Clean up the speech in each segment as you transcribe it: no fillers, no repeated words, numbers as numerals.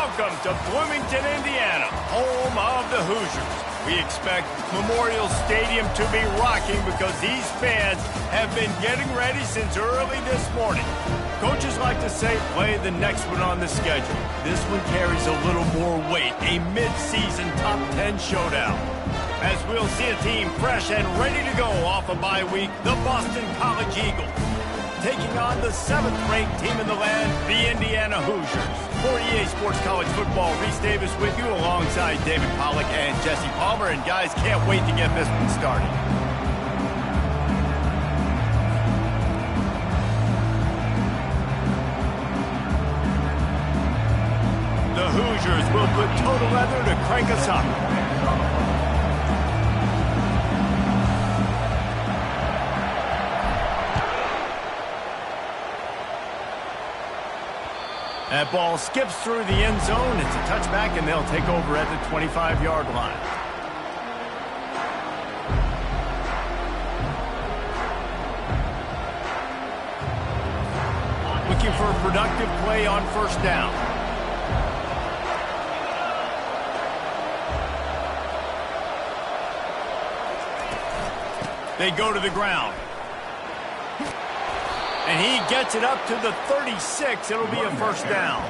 Welcome to Bloomington, Indiana, home of the Hoosiers. We expect Memorial Stadium to be rocking because these fans have been getting ready since early this morning. Coaches like to say play the next one on the schedule. This one carries a little more weight, a mid-season top 10 showdown. As we'll see a team fresh and ready to go off a bye week, the Boston College Eagles, taking on the 7th-ranked team in the land, the Indiana Hoosiers. For EA Sports College Football, Reese Davis with you alongside David Pollack and Jesse Palmer. And guys, can't wait to get this one started. The Hoosiers will put total leather to crank us up. That ball skips through the end zone. It's a touchback, and they'll take over at the 25-yard line. Looking for a productive play on first down. They go to the ground. And he gets it up to the 36. It'll be a first down.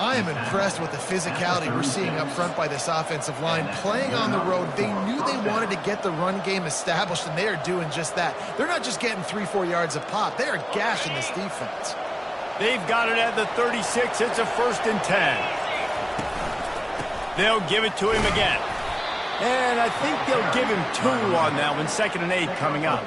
I am impressed with the physicality we're seeing up front by this offensive line. Playing on the road, they knew they wanted to get the run game established, and they are doing just that. They're not just getting 3-4 yards a pop. They are gashing this defense. They've got it at the 36. It's a 1st and 10. They'll give it to him again. And I think they'll give him 2 on that one. 2nd and 8 coming up.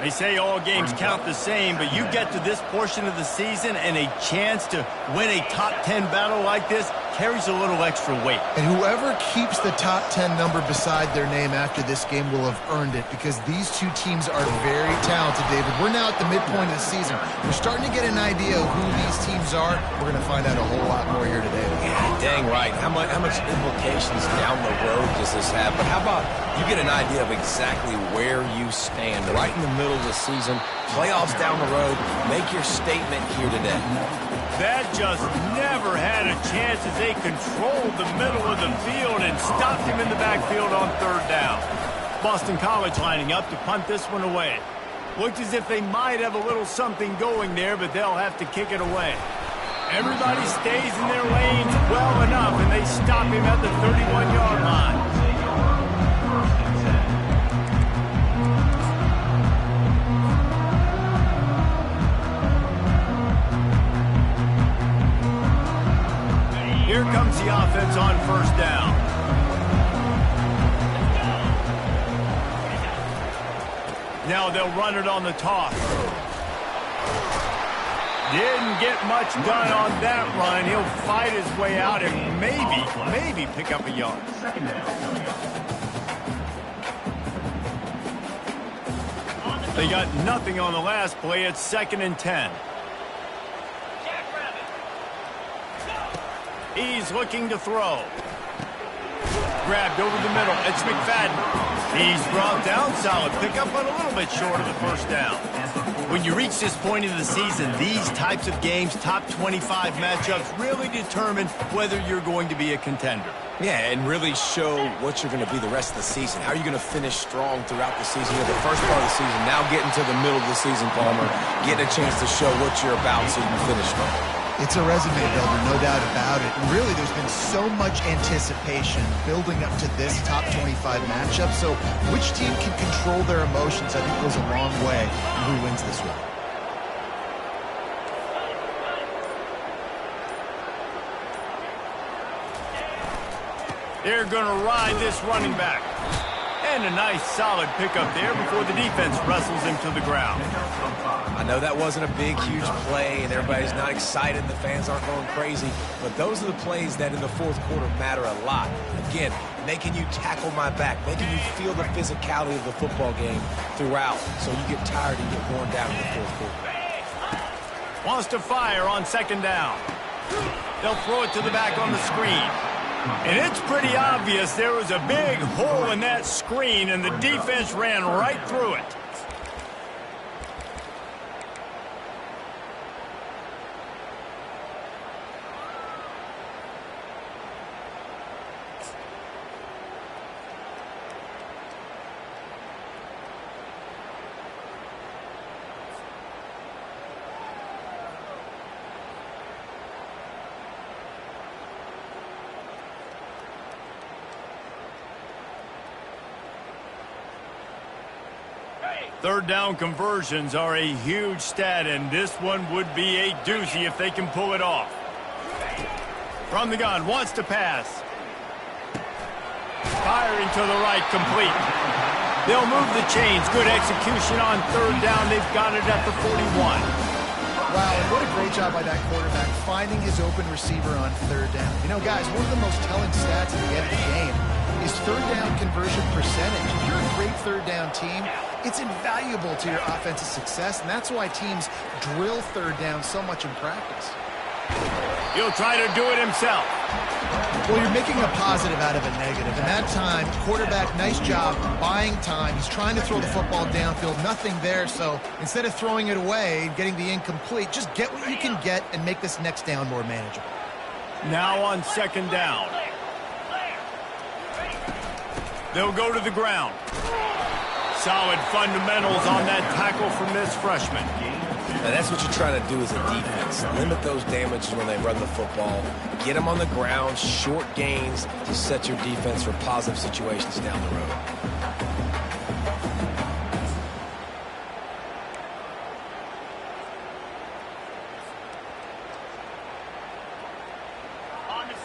They say all games count the same, but you get to this portion of the season and a chance to win a top 10 battle like this carries a little extra weight. And whoever keeps the top 10 number beside their name after this game will have earned it, because these two teams are very talented, David. We're now at the midpoint of the season. We're starting to get an idea of who these teams are. We're going to find out a whole lot more here today. Yeah, dang right. How much implications down the road does this have? But how about you get an idea of exactly where you stand right in the middle of the season, playoffs down the road, make your statement here today. That just never had a chance as they controlled the middle of the field and stopped him in the backfield on 3rd down. Boston College lining up to punt this one away. Looked as if they might have a little something going there, but they'll have to kick it away. Everybody stays in their lanes well enough, and they stop him at the 31-yard line. Here comes the offense on 1st down. Now they'll run it on the toss. Didn't get much done on that run. He'll fight his way out and maybe pick up a yard. They got nothing on the last play. It's 2nd and 10. He's looking to throw. Grabbed over the middle. It's McFadden. He's brought down. Solid pickup, but a little bit short of the 1st down. When you reach this point of the season, these types of games, top 25 matchups, really determine whether you're going to be a contender. Yeah, and really show what you're going to be the rest of the season. How are you going to finish strong throughout the season? You know, the first part of the season, now getting to the middle of the season, Palmer, getting a chance to show what you're about so you can finish strong. It's a resume builder, no doubt about it. And really, there's been so much anticipation building up to this top 25 matchup. So which team can control their emotions, I think, goes a long way in who wins this one. They're going to ride this running back. And a nice solid pickup there before the defense wrestles him to the ground. I know that wasn't a big, huge play, and everybody's not excited, and the fans aren't going crazy, but those are the plays that in the 4th quarter matter a lot. Again, making you tackle my back, making you feel the physicality of the football game throughout, so you get tired and get worn down in the 4th quarter. Wants to fire on 2nd down. They'll throw it to the back on the screen. And it's pretty obvious there was a big hole in that screen, and the defense ran right through it. Third down conversions are a huge stat, and this one would be a doozy if they can pull it off. From the gun, wants to pass. Firing to the right, complete. They'll move the chains. Good execution on third down. They've got it at the 41. Wow, and what a great job by that quarterback, finding his open receiver on third down. You know, guys, one of the most telling stats at the end of the game is third down conversion percentage. If you're a great third down team, it's invaluable to your offensive success, and that's why teams drill third down so much in practice. He'll try to do it himself. Well, you're making a positive out of a negative. And that time, quarterback, nice job buying time. He's trying to throw the football downfield. Nothing there. So instead of throwing it away, getting the incomplete, just get what you can get and make this next down more manageable. Now on second down. They'll go to the ground. Solid fundamentals on that tackle from this freshman. Now that's what you're trying to do as a defense. Limit those damages when they run the football. Get them on the ground, short gains to set your defense for positive situations down the road.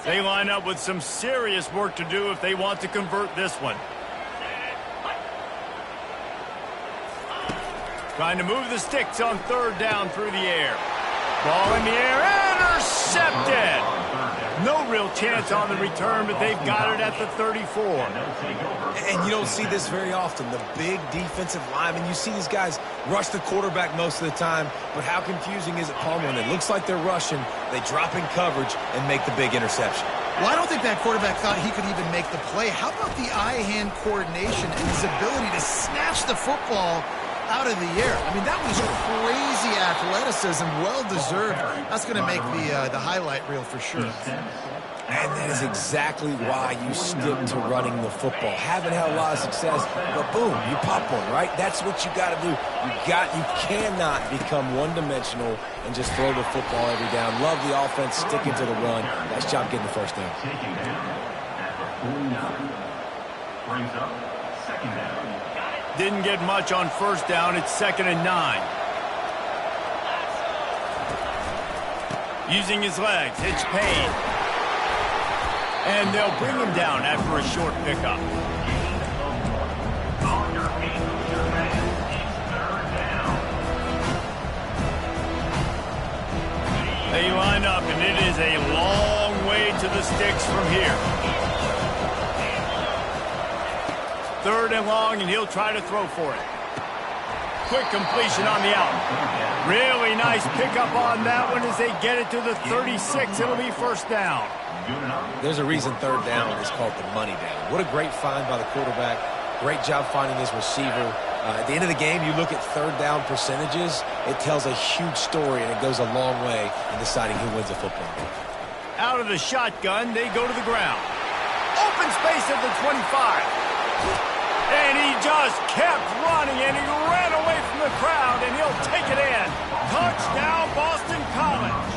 They line up with some serious work to do if they want to convert this one. Trying to move the sticks on third down through the air. Ball in the air, intercepted! No real chance on the return, but they've got it at the 34. And you don't see this very often. The big defensive linemen, you see these guys rush the quarterback most of the time, but how confusing is it, Palmer? When it looks like they're rushing, they drop in coverage and make the big interception. Well, I don't think that quarterback thought he could even make the play. How about the eye-hand coordination and his ability to snatch the football out of the air? I mean, that was crazy athleticism, well-deserved. That's going to make the highlight reel for sure. And that is exactly why you stick to running the football. Haven't had a lot of success, but boom, you pop one, right? That's what you got to do. You cannot become one-dimensional and just throw the football every down. Love the offense, sticking to the run. Nice job getting the first down. Brings up second down. Didn't get much on first down. It's 2nd and 9. Using his legs, it's Payne. And they'll bring him down after a short pickup. They line up, and it is a long way to the sticks from here. 3rd and long, and he'll try to throw for it. Quick completion on the out. Really nice pickup on that one as they get it to the 36. It'll be first down. There's a reason third down is called the money down. What a great find by the quarterback. Great job finding his receiver. At the end of the game, you look at third down percentages. It tells a huge story, and it goes a long way in deciding who wins a football game. Out of the shotgun, they go to the ground. Open space at the 25. And he just kept running, and he ran away from the crowd, and he'll take it in. Touchdown, Boston College.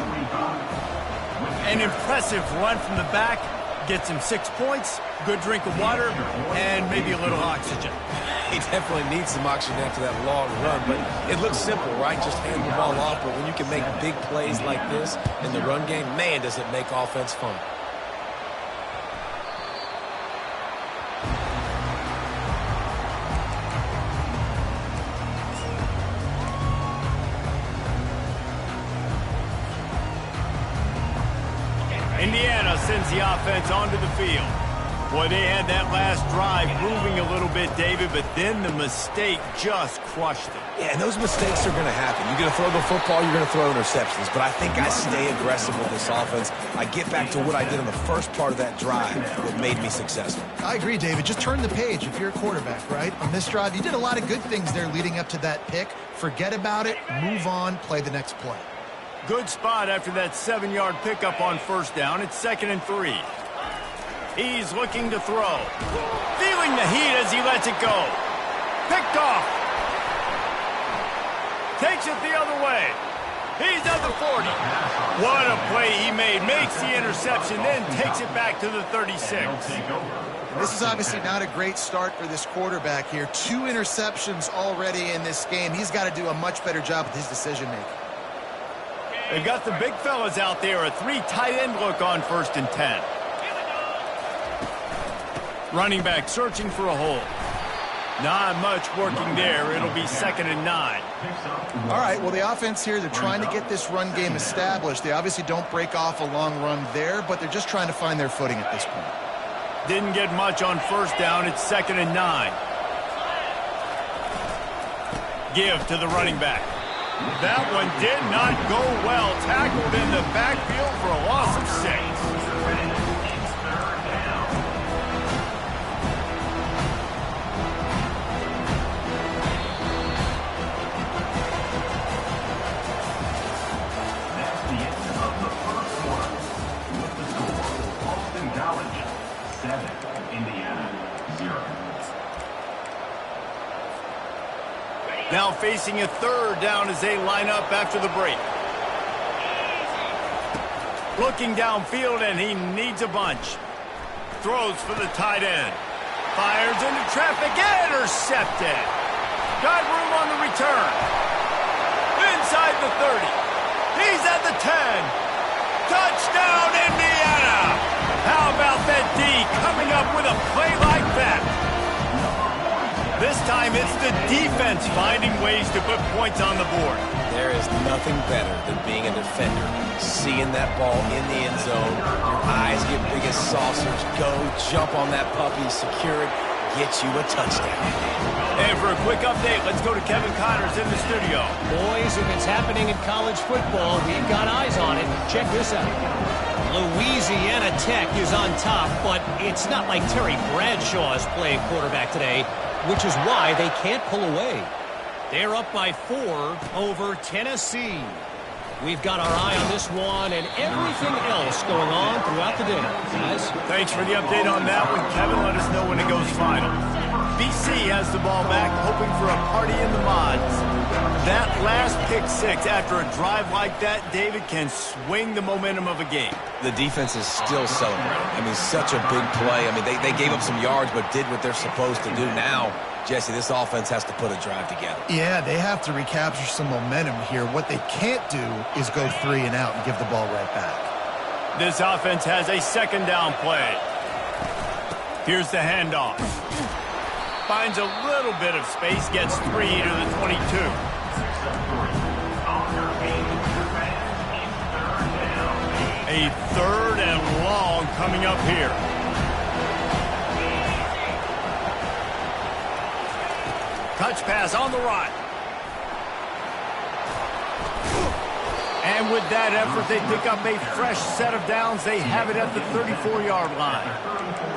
An impressive run from the back. Gets him 6 points, good drink of water, and maybe a little oxygen. He definitely needs some oxygen after that long run, but it looks simple, right? Just hand the ball off, but when you can make big plays like this in the run game, man, does it make offense fun. Indiana sends the offense onto the field. Boy, they had that last drive moving a little bit, David, but then the mistake just crushed them. Yeah, and those mistakes are going to happen. You're going to throw the football, you're going to throw interceptions, but I think I stay aggressive with this offense. I get back to what I did in the first part of that drive that made me successful. I agree, David. Just turn the page if you're a quarterback, right? On this drive, you did a lot of good things there leading up to that pick. Forget about it, move on, play the next play. Good spot after that 7-yard pickup on first down. It's 2nd and 3. He's looking to throw. Feeling the heat as he lets it go. Picked off. Takes it the other way. He's at the 40. What a play he made. Makes the interception, then takes it back to the 36. And this is obviously not a great start for this quarterback here. 2 interceptions already in this game. He's got to do a much better job with his decision-making. They've got the big fellas out there. A 3 tight end look on 1st and 10. Running back searching for a hole. Not much working there. It'll be 2nd and 9. All right, well, the offense here, they're trying to get this run game established. They obviously don't break off a long run there, but they're just trying to find their footing at this point. Didn't get much on 1st down. It's 2nd and 9. Give to the running back. That one did not go well. Tackled in the backfield for a loss of 6. Now facing a 3rd down as they line up after the break. Looking downfield, and he needs a bunch. Throws for the tight end. Fires into traffic. Intercepted. Got room on the return. Inside the 30. He's at the 10. Touchdown, Indiana! How about that D coming up with a play like that? This time it's the defense finding ways to put points on the board. There is nothing better than being a defender. Seeing that ball in the end zone, your eyes get big as saucers. Go, jump on that puppy, secure it, get you a touchdown. And for a quick update, let's go to Kevin Connors in the studio. Boys, if it's happening in college football, we've got eyes on it. Check this out. Louisiana Tech is on top, but it's not like Terry Bradshaw is playing quarterback today, which is why they can't pull away. They're up by 4 over Tennessee. We've got our eye on this one and everything else going on throughout the day, guys. Thanks for the update on that one, Kevin. Let us know when it goes final. BC has the ball back, hoping for a party in the mods. That last pick 6 after a drive like that, David, can swing the momentum of a game. The defense is still celebrating. I mean, such a big play. I mean, they gave up some yards but did what they're supposed to do. Now, Jesse, this offense has to put a drive together. Yeah, they have to recapture some momentum here. What they can't do is go 3 and out and give the ball right back. This offense has a 2nd down play. Here's the handoff. Finds a little bit of space, gets 3 to the 22. A 3rd and long coming up here. Touch pass on the right. And with that effort, they pick up a fresh set of downs. They have it at the 34-yard line.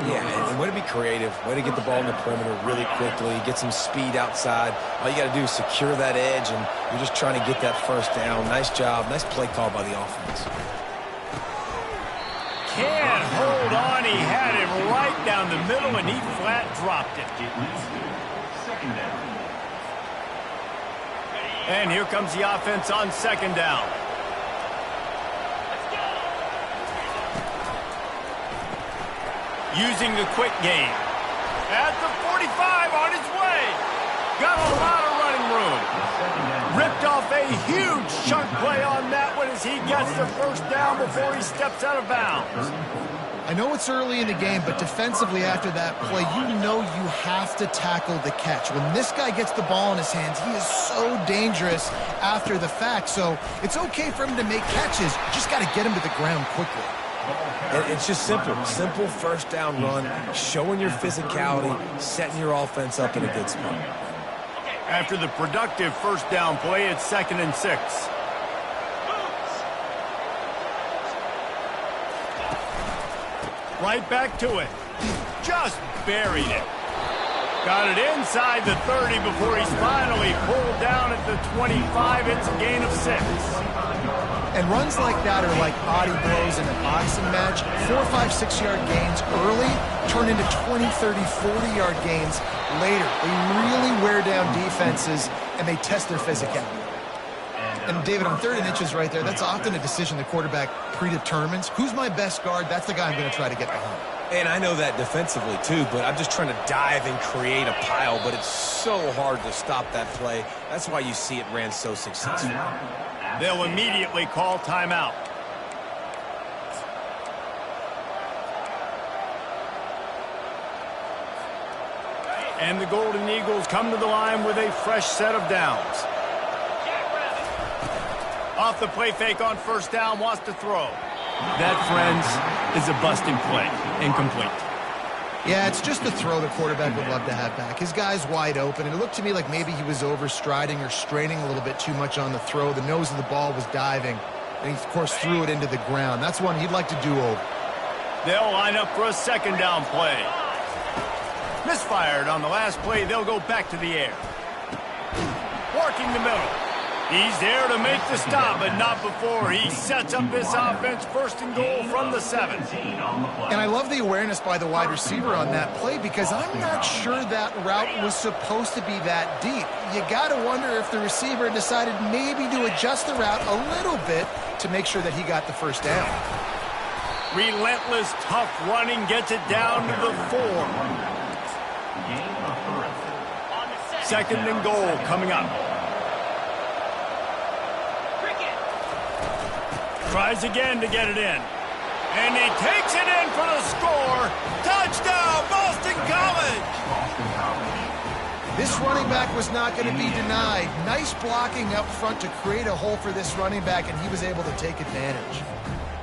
Yeah, and way to be creative. Way to get the ball in the perimeter really quickly. Get some speed outside. All you got to do is secure that edge, and you're just trying to get that 1st down. Nice job. Nice play call by the offense. Can't hold on. He had it right down the middle, and he flat dropped it. And here comes the offense on 2nd down. Using the quick game. At the 45, on his way. Got a lot of running room. Ripped off a huge chunk play on that one as he gets the 1st down before he steps out of bounds. I know it's early in the game, but defensively after that play, you know you have to tackle the catch. When this guy gets the ball in his hands, he is so dangerous after the fact. So it's okay for him to make catches. You just got to get him to the ground quickly. And it's just simple 1st down run, showing your physicality, setting your offense up in a good spot. After the productive 1st down play, it's 2nd and 6. Right back to it. Just buried it. Got it inside the 30 before he's finally pulled down at the 25. It's a gain of 6. And runs like that are like body blows in a boxing match. 4, 5, 6-yard gains early turn into 20, 30, 40-yard gains later. They really wear down defenses, and they test their physicality. And David, on 3rd and inches right there, that's often a decision the quarterback predetermines. Who's my best guard? That's the guy I'm going to try to get behind. And I know that defensively too, but I'm just trying to dive and create a pile, but it's so hard to stop that play. That's why you see it ran so successful. They'll immediately call timeout. And the Golden Eagles come to the line with a fresh set of downs. Off the play fake on 1st down, wants to throw. That, friends, is a busting play. Incomplete. Yeah, it's just the throw the quarterback would love to have back. His guy's wide open, and it looked to me like maybe he was overstriding or straining a little bit too much on the throw. The nose of the ball was diving, and he, of course, threw it into the ground. That's one he'd like to do over. They'll line up for a 2nd down play. Misfired on the last play. They'll go back to the air. Working the middle. He's there to make the stop, but not before he sets up this offense 1st and goal from the 7. And I love the awareness by the wide receiver on that play because I'm not sure that route was supposed to be that deep. You got to wonder if the receiver decided maybe to adjust the route a little bit to make sure that he got the 1st down. Relentless, tough running gets it down to the 4. 2nd and goal coming up. Tries again to get it in. And he takes it in for the score. Touchdown, Boston College! This running back was not going to be denied. Nice blocking up front to create a hole for this running back, and he was able to take advantage.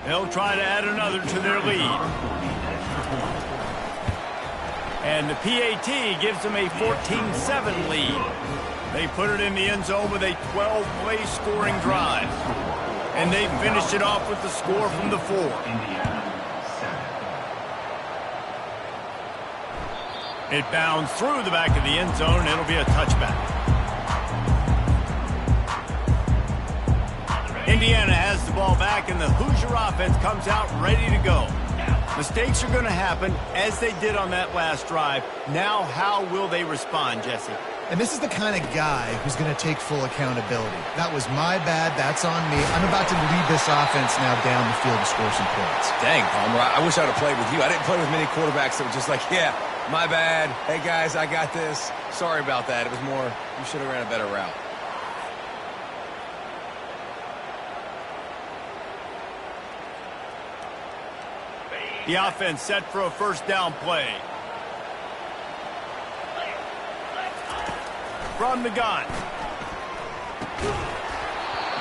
They'll try to add another to their lead. And the PAT gives them a 14-7 lead. They put it in the end zone with a 12-play scoring drive. And they finished it off with the score from the 4. It bounds through the back of the end zone. It'll be a touchback. Indiana has the ball back, and the Hoosier offense comes out ready to go. Mistakes are going to happen, as they did on that last drive. Now, how will they respond, Jesse? And this is the kind of guy who's going to take full accountability. That was my bad. That's on me. I'm about to lead this offense now down the field to score some points. Dang, Palmer, I wish I would have played with you. I didn't play with many quarterbacks that were just like, yeah, my bad. Hey, guys, I got this. Sorry about that. It was more, you should have ran a better route. The offense set for a 1st down play. From the gun.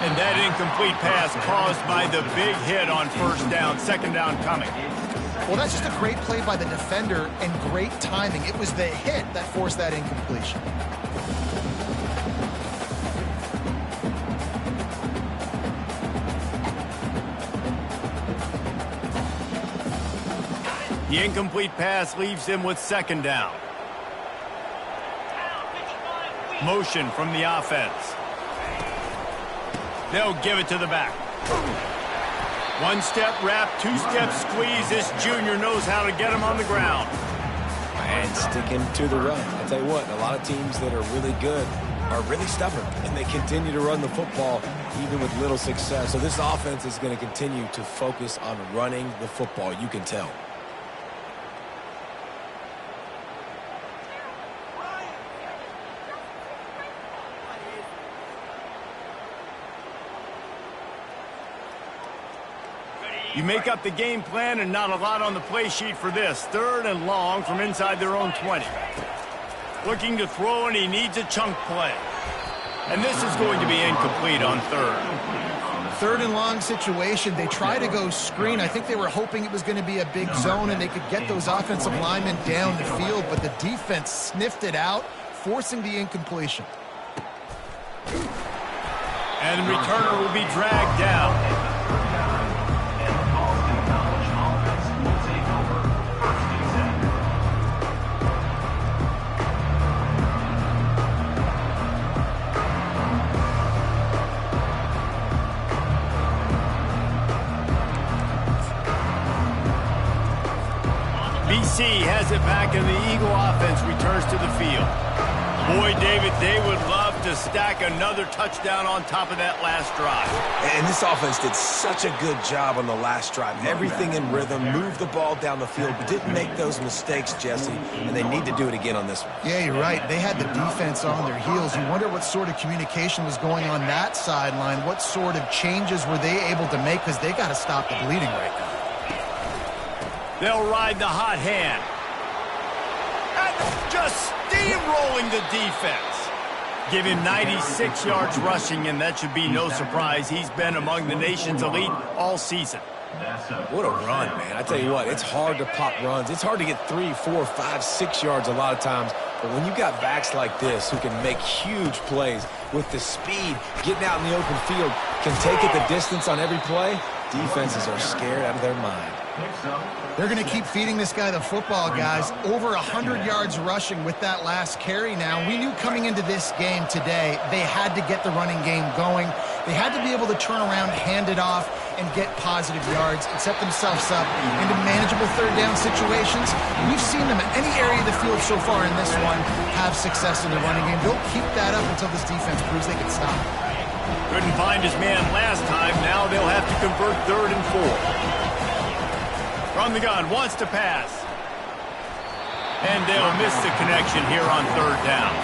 And that incomplete pass caused by the big hit on 1st down. 2nd down coming. Well, that's just a great play by the defender and great timing. It was the hit that forced that incompletion. The incomplete pass leaves him with 2nd down. Motion from the offense. They'll give it to the back. 1-step wrap, 2-step squeeze. This junior knows how to get him on the ground. And sticking to the run. I'll tell you what, a lot of teams that are really good are really stubborn, and they continue to run the football even with little success. So this offense is going to continue to focus on running the football. You can tell. You make up the game plan and not a lot on the play sheet for this. 3rd and long from inside their own 20. Looking to throw, and he needs a chunk play. And this is going to be incomplete on 3rd. 3rd and long situation. They try to go screen. I think they were hoping it was going to be a big zone and they could get those offensive linemen down the field, but the defense sniffed it out, forcing the incompletion. And the returner will be dragged down. BC has it back, and the Eagle offense returns to the field. Boy, David, they would love to stack another touchdown on top of that last drive. And this offense did such a good job on the last drive. Everything in rhythm, moved the ball down the field, but didn't make those mistakes, Jesse, and they need to do it again on this one. Yeah, you're right. They had the defense on their heels. You wonder what sort of communication was going on that sideline. What sort of changes were they able to make, because they got to stop the bleeding right now. They'll ride the hot hand. And just steamrolling the defense. Give him 96 yards rushing, and that should be no surprise. He's been among the nation's elite all season. What a run, man. I tell you what, it's hard to pop runs. It's hard to get 3, 4, 5, 6 yards a lot of times. But when you got backs like this who can make huge plays with the speed, getting out in the open field, can take it the distance on every play, defenses are scared out of their mind. They're going to keep feeding this guy the football, guys. Over 100 yards rushing with that last carry now. We knew coming into this game today they had to get the running game going. They had to be able to turn around, hand it off, and get positive yards and set themselves up into manageable third down situations. We've seen them in any area of the field so far in this one have success in the running game. They'll keep that up until this defense proves they can stop. Couldn't find his man last time. Now they'll have to convert 3rd and 4. From the gun, wants to pass. And they'll miss the connection here on 3rd down.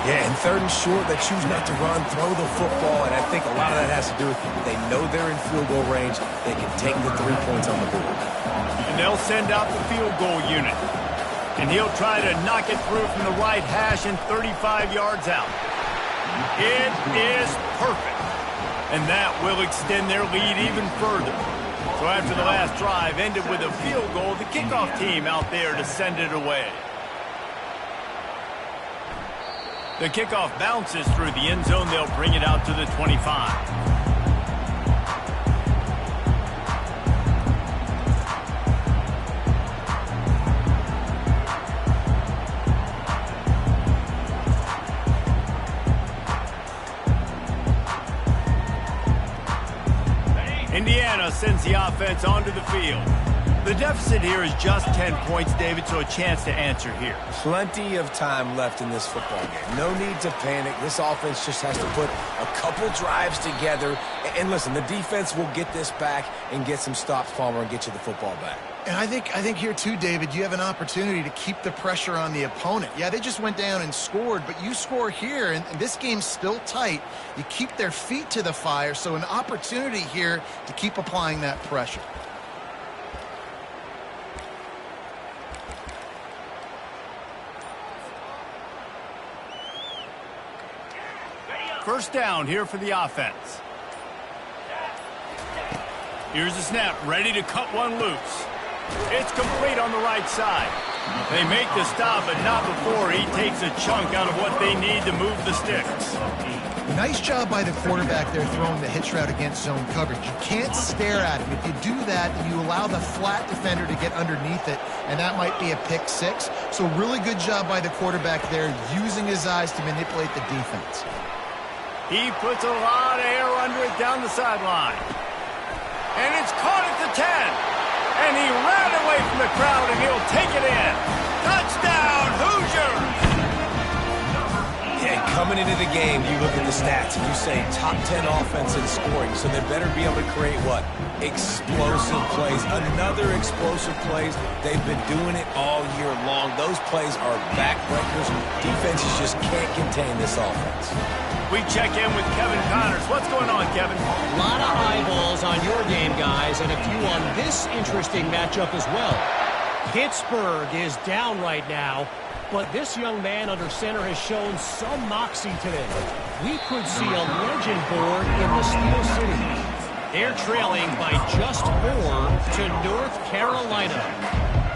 Yeah, and 3rd and short, they choose not to run, throw the football, and I think a lot of that has to do with they know they're in field goal range. They can take the 3 points on the board. And they'll send out the field goal unit. And he'll try to knock it through from the right hash and 35 yards out. It is perfect. And that will extend their lead even further. So after the last drive ended with a field goal, the kickoff team out there to send it away. The kickoff bounces through the end zone. They'll bring it out to the 25. Indiana sends the offense onto the field. The deficit here is just 10 points, David, so a chance to answer here. Plenty of time left in this football game. No need to panic. This offense just has to put a couple drives together. And listen, the defense will get this back and get some stops, Palmer, and get you the football back. And I think here too, David, you have an opportunity to keep the pressure on the opponent. Yeah, they just went down and scored, but you score here, and this game's still tight. You keep their feet to the fire, so an opportunity here to keep applying that pressure. First down here for the offense. Here's the snap, ready to cut one loose. It's complete on the right side. They make the stop, but not before he takes a chunk out of what they need to move the sticks. Nice job by the quarterback there throwing the hitch route against zone coverage. You can't stare at him. If you do that, you allow the flat defender to get underneath it, and that might be a pick six. So really good job by the quarterback there, using his eyes to manipulate the defense. He puts a lot of air under it down the sideline. And it's caught at the 10. And he ran away from the crowd, and he'll take it in. Touchdown, Hoosiers! Yeah, coming into the game, you look at the stats, and you say top 10 offense in scoring, so they better be able to create what? Explosive plays. Another explosive plays. They've been doing it all year long. Those plays are backbreakers. Defenses just can't contain this offense. We check in with Kevin Connors. What's going on, Kevin? A lot of eyeballs on your game, guys, and a few on this interesting matchup as well. Pittsburgh is down right now, but this young man under center has shown some moxie today. We could see a legend born in the Steel City. They're trailing by just 4 to North Carolina.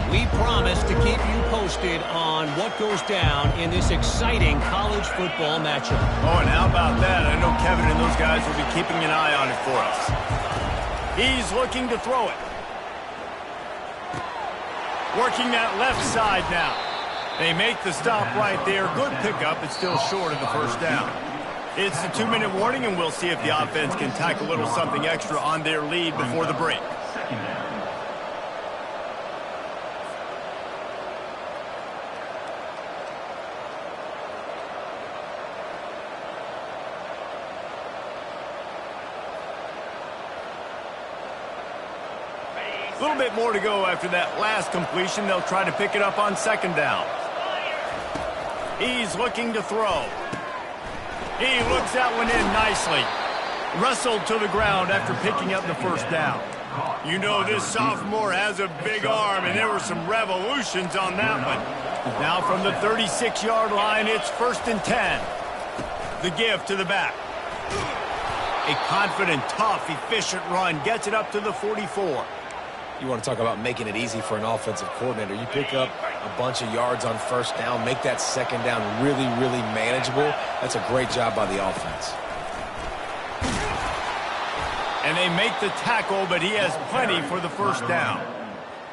We promise to keep you posted on what goes down in this exciting college football matchup. Oh, and how about that? I know Kevin and those guys will be keeping an eye on it for us. He's looking to throw it. Working that left side now. They make the stop right there. Good pickup. It's still short of the first down. It's the 2-minute warning, and we'll see if the offense can tack a little something extra on their lead before the break. Second down. A little bit more to go after that last completion. They'll try to pick it up on second down. He's looking to throw. He looks that one in nicely. Wrestled to the ground after picking up the first down. You know this sophomore has a big arm, and there were some revolutions on that one. Now from the 36-yard line, it's 1st and 10. The give to the back. A confident, tough, efficient run gets it up to the 44. You want to talk about making it easy for an offensive coordinator. You pick up a bunch of yards on first down, make that second down really, really manageable. That's a great job by the offense. And they make the tackle, but he has plenty for the first down.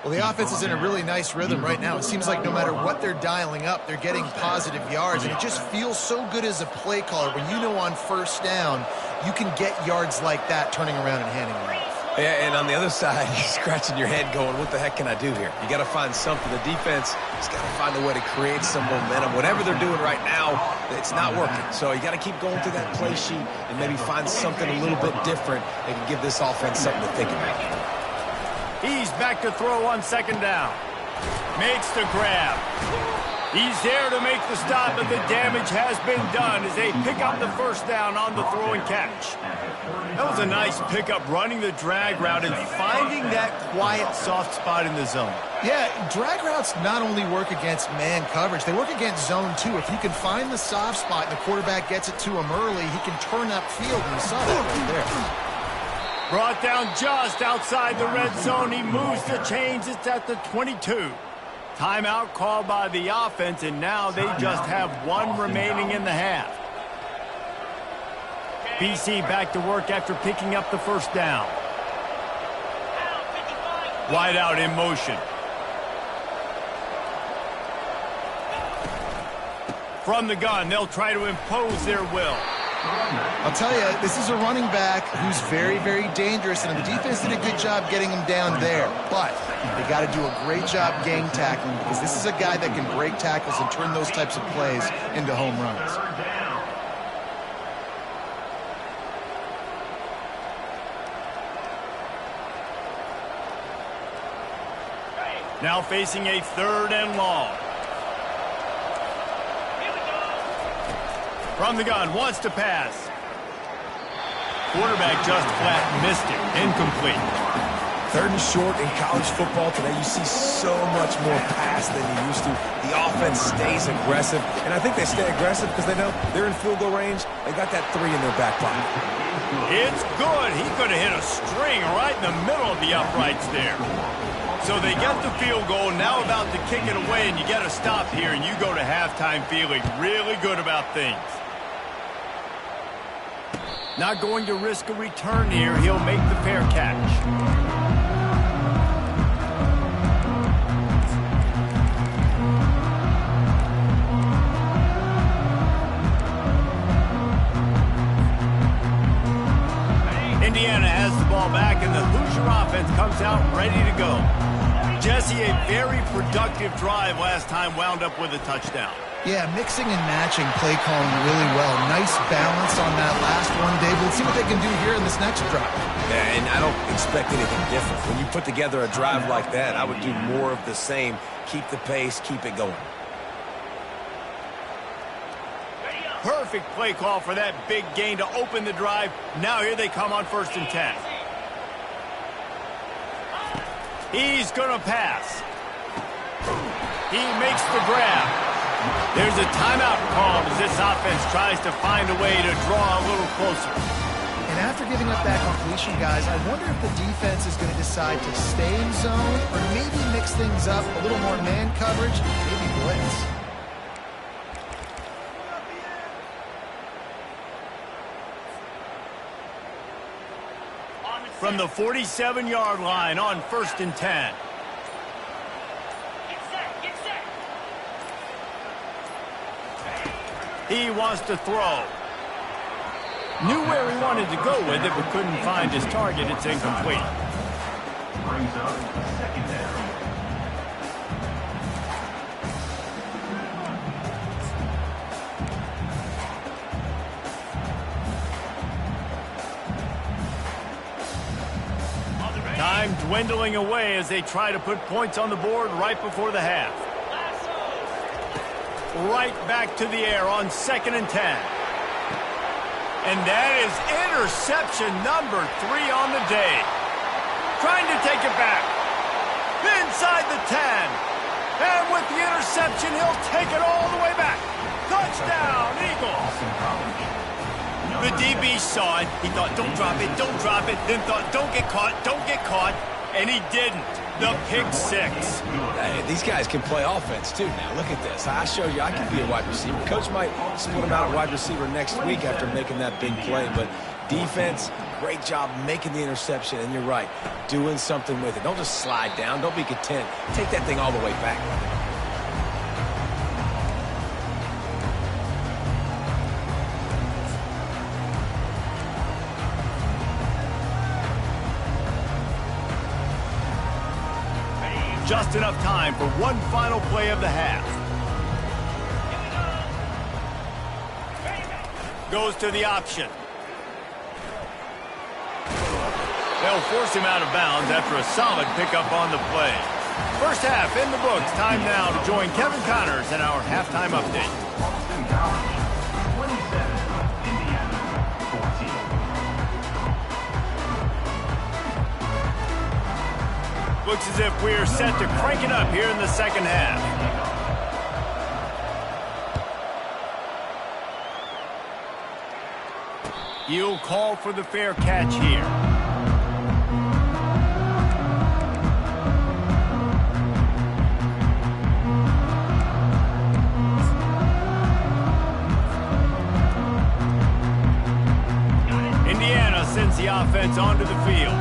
Well, the offense is in a really nice rhythm right now. It seems like no matter what they're dialing up, they're getting positive yards. And it just feels so good as a play caller when you know on first down you can get yards like that turning around and handing it off. Yeah, and on the other side, you're scratching your head going, what the heck can I do here? You got to find something. The defense has got to find a way to create some momentum. Whatever they're doing right now, it's not working. So you got to keep going through that play sheet and maybe find something a little bit different that can give this offense something to think about. He's back to throw on second down. Makes the grab. He's there to make the stop, but the damage has been done as they pick up the first down on the throw and catch. That was a nice pickup, running the drag route and finding that quiet, soft spot in the zone. Yeah, drag routes not only work against man coverage, they work against zone too. If you can find the soft spot and the quarterback gets it to him early, he can turn upfield, and you saw that right there. Brought down just outside the red zone. He moves the chains. It's at the 22. Timeout called by the offense, and now they just have one remaining in the half. BC back to work after picking up the first down. Wide out in motion. From the gun, they'll try to impose their will. I'll tell you, this is a running back who's very, very dangerous, and the defense did a good job getting him down there. But they got to do a great job gang tackling, because this is a guy that can break tackles and turn those types of plays into home runs. Now facing a 3rd and long. From the gun, wants to pass. Quarterback just flat missed it. Incomplete. 3rd and short in college football today. You see so much more pass than you used to. The offense stays aggressive, and I think they stay aggressive because they know they're in field goal range. They got that 3 in their back pocket. It's good. He could have hit a string right in the middle of the uprights there. So they get the field goal, now about to kick it away, and you get a stop here, and you go to halftime feeling really good about things. Not going to risk a return here. He'll make the fair catch. Indiana has the ball back, and the Hoosier offense comes out ready to go. Jesse, a very productive drive last time, wound up with a touchdown. Yeah, mixing and matching play calling really well. Nice balance on that last one, Dave. Let's see what they can do here in this next drive. Yeah, and I don't expect anything different. When you put together a drive like that, I would do more of the same. Keep the pace, keep it going. Perfect play call for that big gain to open the drive. Now here they come on 1st and 10. He's going to pass. He makes the grab. There's a timeout called as this offense tries to find a way to draw a little closer. And after giving up that completion, guys, I wonder if the defense is going to decide to stay in zone or maybe mix things up, a little more man coverage, maybe blitz. From the 47-yard line on 1st and 10. He wants to throw. Knew where he wanted to go with it, but couldn't find his target. It's incomplete. Brings up 2nd down. Time dwindling away as they try to put points on the board right before the half. Right back to the air on 2nd and 10. And that is interception number 3 on the day. Trying to take it back. Inside the 10. And with the interception, he'll take it all the way back. Touchdown, Eagles. The DB saw it. He thought, don't drop it, don't drop it. Then thought, don't get caught, don't get caught. And he didn't. The pick 6. Hey, these guys can play offense, too. Now, look at this. I show you I can be a wide receiver. Coach might split him out at wide receiver next week after making that big play. But defense, great job making the interception. And you're right, doing something with it. Don't just slide down. Don't be content. Take that thing all the way back. Just enough time for one final play of the half. Goes to the option. They'll force him out of bounds after a solid pickup on the play. First half in the books. Time now to join Kevin Connors in our halftime update. Boston College, 27, Indiana, 14. Looks as if we're set to crank it up here in the second half. He'll call for the fair catch here. Indiana sends the offense onto the field.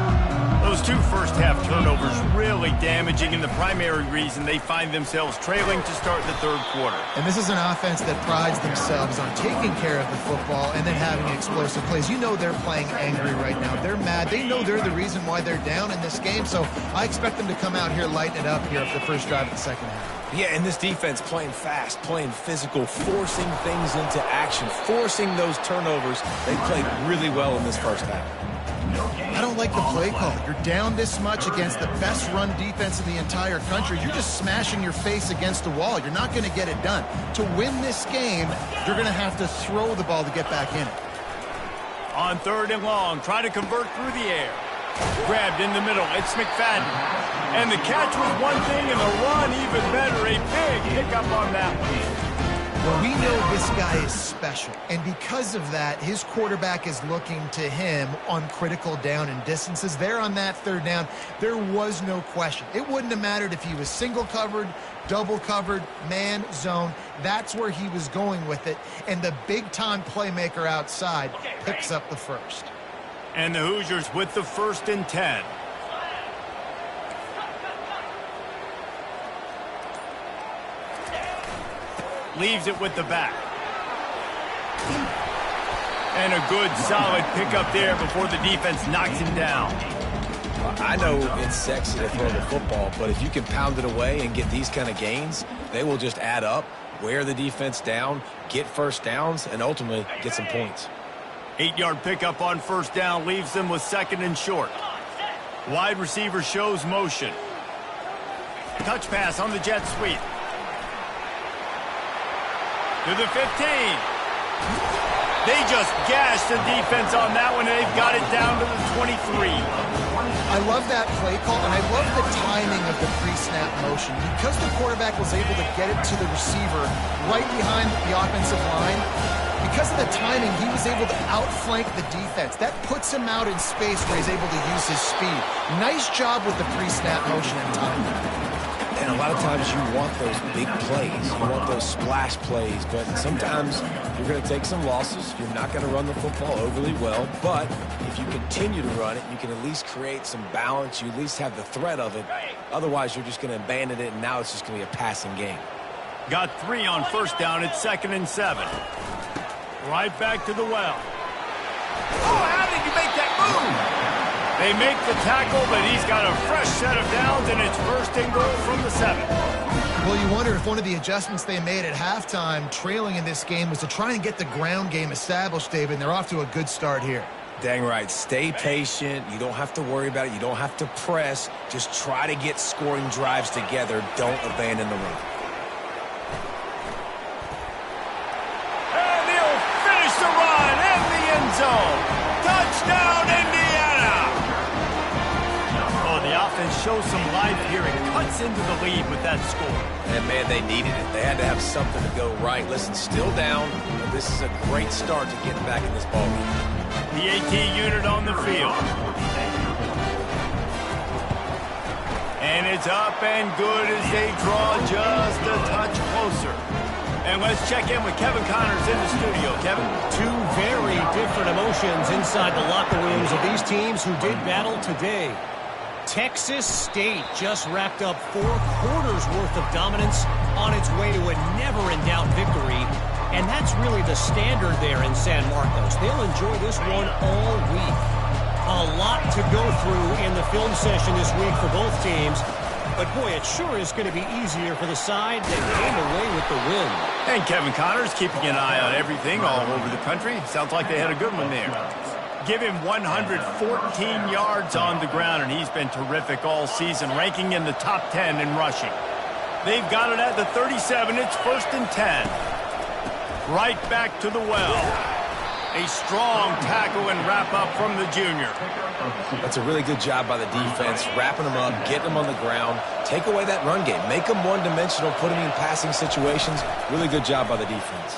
Those 2 first-half turnovers really damaging, and the primary reason they find themselves trailing to start the third quarter. And this is an offense that prides themselves on taking care of the football and then having explosive plays. You know they're playing angry right now. They're mad. They know they're the reason why they're down in this game, so I expect them to come out here, lighten it up here for the first drive of the second half. Yeah, and this defense playing fast, playing physical, forcing things into action, forcing those turnovers. They played really well in this first half. I don't like the play call. You're down this much against the best run defense in the entire country. You're just smashing your face against the wall. You're not going to get it done. To win this game, you're going to have to throw the ball to get back in it. On 3rd and long, try to convert through the air. Grabbed in the middle. It's McFadden. And the catch was one thing, and the run even better. A big pickup on that one. Well, we know this guy is special, and because of that, his quarterback is looking to him on critical down and distances. There on that 3rd down, there was no question. It wouldn't have mattered if he was single covered, double covered, man, zone. That's where he was going with it, and the big-time playmaker outside picks up the first. And the Hoosiers with the 1st and 10. Leaves it with the back. And a good, solid pickup there before the defense knocks him down. I know it's sexy to throw the football, but if you can pound it away and get these kind of gains, they will just add up, wear the defense down, get first downs, and ultimately get some points. 8-yard pickup on 1st down leaves them with 2nd and short. Wide receiver shows motion. Touch pass on the jet sweep. To the 15. They just gashed the defense on that one, and they've got it down to the 23. I love that play call, and I love the timing of the pre-snap motion. Because the quarterback was able to get it to the receiver right behind the offensive line, because of the timing, he was able to outflank the defense. That puts him out in space where he's able to use his speed. Nice job with the pre-snap motion and timing. And a lot of times you want those big plays. You want those splash plays. But sometimes you're going to take some losses. You're not going to run the football overly well. But if you continue to run it, you can at least create some balance. You at least have the threat of it. Otherwise, you're just going to abandon it, and now it's just going to be a passing game. Got 3 on 1st down. It's 2nd and 7. Right back to the well. Oh, how did you make that move? They make the tackle, but he's got a fresh set of downs, and it's 1st and goal from the 7. Well, you wonder if one of the adjustments they made at halftime, trailing in this game, was to try and get the ground game established, David, and they're off to a good start here. Dang right. Stay patient. You don't have to worry about it. You don't have to press. Just try to get scoring drives together. Don't abandon the run. And he'll finish the run in the end zone. Touchdown, Indiana! Oh, the offense shows some life here and cuts into the lead with that score. And, man, they needed it. They had to have something to go right. Listen, still down, but this is a great start to getting back in this ballgame. The AT unit on the field. And it's up and good as they draw just a touch closer. And let's check in with Kevin Connors in the studio. Kevin? Two very different emotions inside the locker rooms of these teams who did battle today. Texas State just racked up 4 quarters worth of dominance on its way to a never-in-doubt victory. And that's really the standard there in San Marcos. They'll enjoy this one all week. A lot to go through in the film session this week for both teams. But, boy, it sure is going to be easier for the side that came away with the win. And Kevin Connors keeping an eye on everything all over the country. Sounds like they had a good one there. Give him 114 yards on the ground, and he's been terrific all season, ranking in the top 10 in rushing. They've got it at the 37. It's 1st and 10. Right back to the well. A strong tackle and wrap-up from the junior. That's a really good job by the defense, wrapping them up, getting them on the ground. Take away that run game. Make them one-dimensional, put them in passing situations. Really good job by the defense.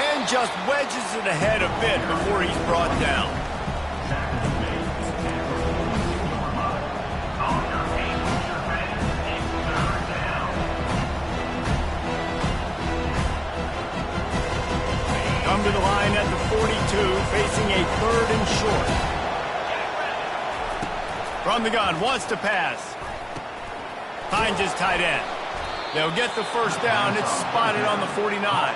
And just wedges it ahead a bit before he's brought down. Come to the line at the 42, facing a 3rd and short. From the gun, wants to pass. Finds his tight end. They'll get the first down. It's spotted on the 49.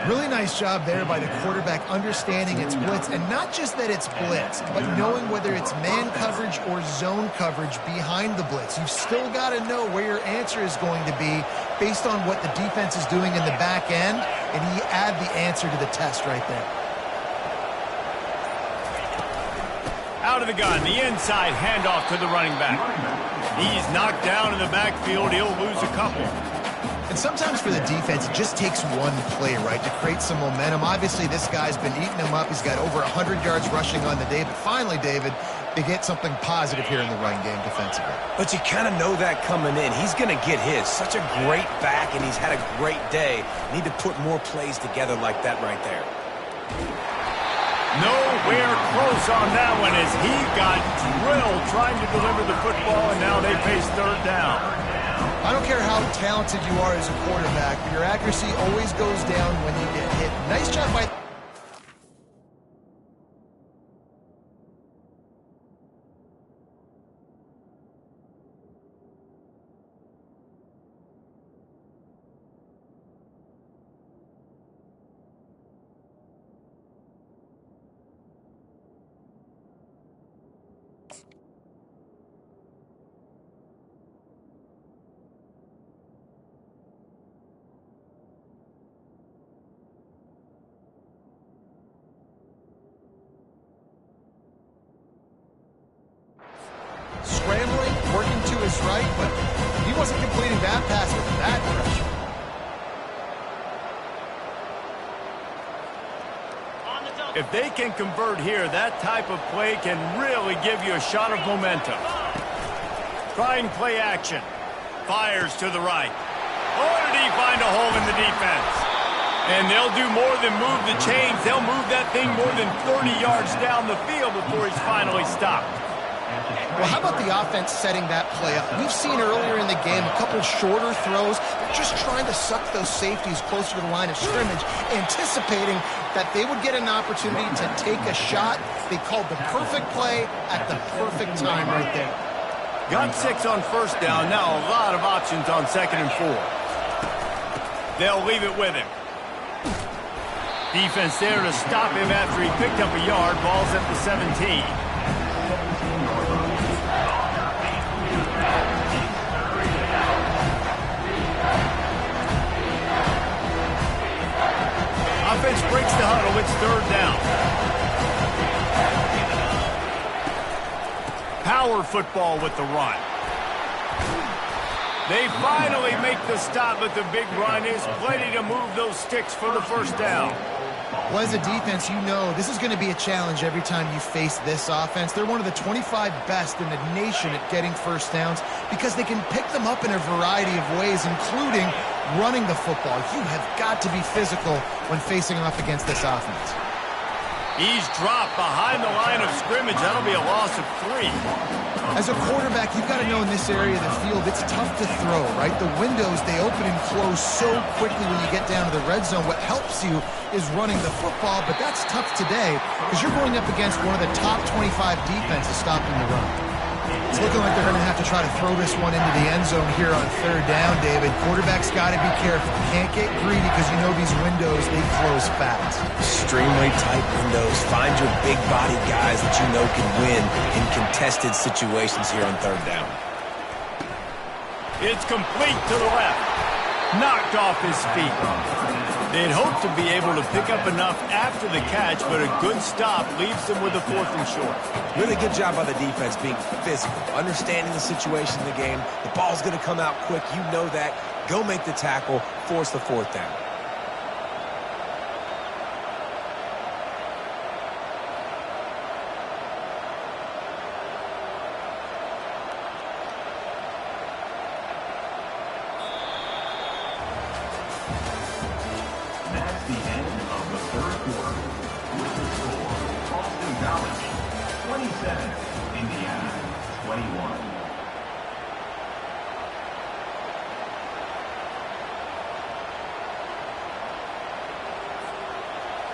Really nice job there by the quarterback understanding it's blitz, and not just that it's blitz, but knowing whether it's man coverage or zone coverage behind the blitz. You've still got to know where your answer is going to be based on what the defense is doing in the back end, and he add the answer to the test right there. Out of the gun, the inside handoff to the running back. He's knocked down in the backfield. He'll lose a couple. And sometimes for the defense, it just takes one play, right, to create some momentum. Obviously, this guy's been eating him up. He's got over 100 yards rushing on the day. But finally, David, they get something positive here in the run game defensively. But you kind of know that coming in. He's going to get his. Such a great back, and he's had a great day. Need to put more plays together like that right there. Nowhere close on that one as he got drilled trying to deliver the football, and now they face 3rd down. I don't care how talented you are as a quarterback, but your accuracy always goes down when you get hit. Nice job by... Scrambling, working to his right, but he wasn't completing that pass with that pressure. If they can convert here, that type of play can really give you a shot of momentum. Trying play action. Fires to the right. Oh, did he find a hole in the defense? And they'll do more than move the chains. They'll move that thing more than 30 yards down the field before he's finally stopped. Well, how about the offense setting that play up? We've seen earlier in the game a couple shorter throws. They're just trying to suck those safeties closer to the line of scrimmage, anticipating that they would get an opportunity to take a shot. They called the perfect play at the perfect time right there. Got 6 on 1st down. Now a lot of options on 2nd and 4. They'll leave it with him. Defense there to stop him after he picked up a yard. Ball's at the 17. Offense breaks the huddle. It's 3rd down. power football with the run. They finally make the stop, but the big run is plenty to move those sticks for the first down. Well, as a defense, you know this is going to be a challenge every time you face this offense. They're one of the 25 best in the nation at getting first downs because they can pick them up in a variety of ways, including running the football. You have got to be physical when facing off against this offense. He's dropped behind the line of scrimmage. That'll be a loss of 3. As a quarterback, you've got to know in this area of the field, it's tough to throw, right? The windows, they open and close so quickly when you get down to the red zone. What helps you is running the football, but that's tough today because you're going up against one of the top 25 defenses stopping the run. It's looking like they're going to have to try to throw this one into the end zone here on third down, David. Quarterback's got to be careful. Can't get greedy because you know these windows, they close fast. Extremely tight windows. Find your big body guys that you know can win in contested situations here on third down. It's complete to the left. Knocked off his feet. They'd hoped to be able to pick up enough after the catch, but a good stop leaves them with a 4th and short. Really good job by the defense being physical, understanding the situation in the game. The ball's going to come out quick. You know that. Go make the tackle, force the 4th down. That's the end of the third quarter. With the score, Boston College 27, Indiana 21.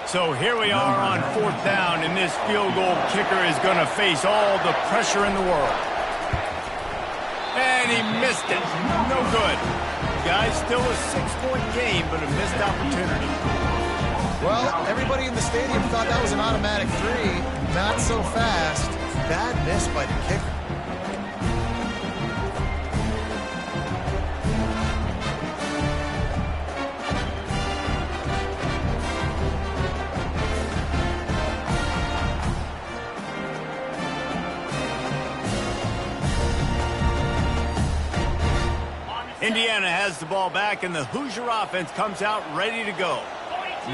So here we are on 4th down, and this field goal kicker is going to face all the pressure in the world. And he missed it. No good. Guys, still a 6-point game, but a missed opportunity. Well, everybody in the stadium thought that was an automatic 3. Not so fast. Bad miss by the kicker. Indiana has the ball back, and the Hoosier offense comes out ready to go.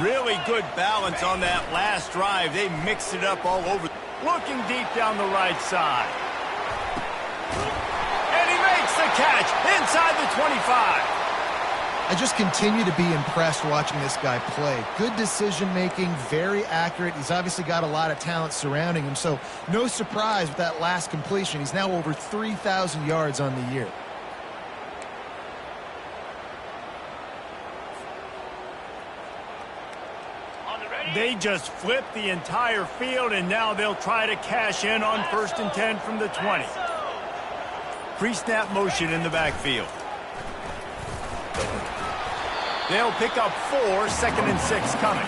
Really good balance on that last drive. They mixed it up all over. Looking deep down the right side. And he makes the catch inside the 25. I just continue to be impressed watching this guy play. Good decision-making, very accurate. He's obviously got a lot of talent surrounding him, so no surprise with that last completion. He's now over 3,000 yards on the year. They just flipped the entire field, and now they'll try to cash in on 1st and 10 from the 20. Pre-snap motion in the backfield. They'll pick up 4, 2nd and 6 coming.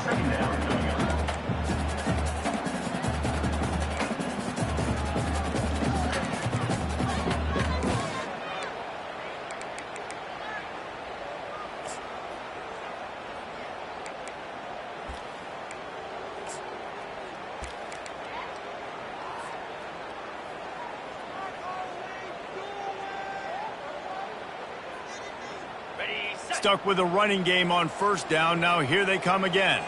Second down coming up. Stuck with a running game on 1st down. Now here they come again.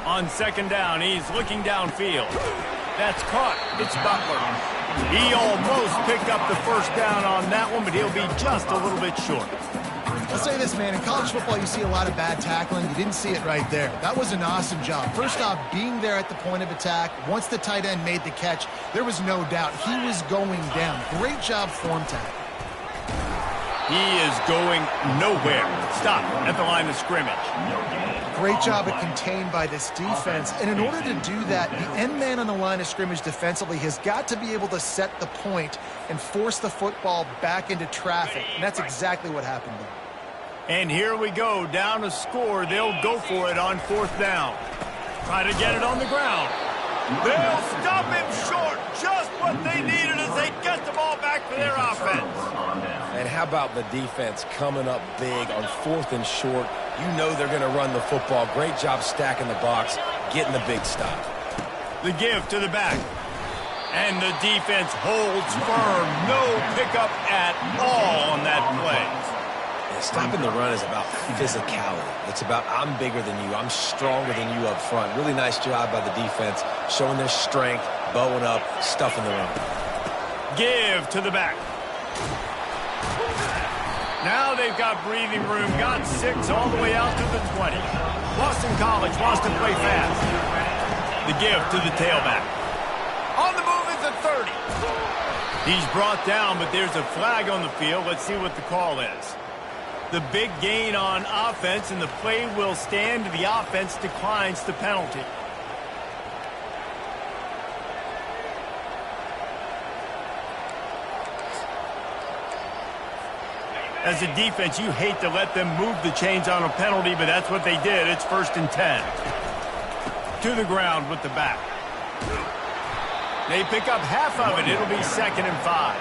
On 2nd down, he's looking downfield. That's caught. It's Butler. He almost picked up the 1st down on that one, but he'll be just a little bit short. I'll say this, man. In college football, you see a lot of bad tackling. You didn't see it right there. That was an awesome job. First off, being there at the point of attack. Once the tight end made the catch, there was no doubt he was going down. Great job form tackle. He is going nowhere. Stop at the line of scrimmage. Great job at contained by this defense. And in order to do that, the end man on the line of scrimmage defensively has got to be able to set the point and force the football back into traffic. And that's exactly what happened there. And here we go. Down a score. They'll go for it on 4th down. Try to get it on the ground. They'll stop him short. Just what they needed as they get the ball back for their offense. And how about the defense coming up big on 4th and short? You know they're going to run the football. Great job stacking the box. getting the big stop. The give to the back. And the defense holds firm. No pickup at all on that play. And stopping the run is about physicality. It's about I'm bigger than you. I'm stronger than you up front. Really nice job by the defense, showing their strength, bowing up, stuffing the run. Give to the back. Now they've got breathing room. Got 6 all the way out to the 20. Boston College wants to play fast. The give to the tailback. On the move is the 30. He's brought down, but there's a flag on the field. Let's see what the call is. The big gain on offense, and the play will stand. The offense declines the penalty. As a defense, you hate to let them move the chains on a penalty, but that's what they did. It's 1st and 10. To the ground with the back. They pick up half of it. It'll be 2nd and 5.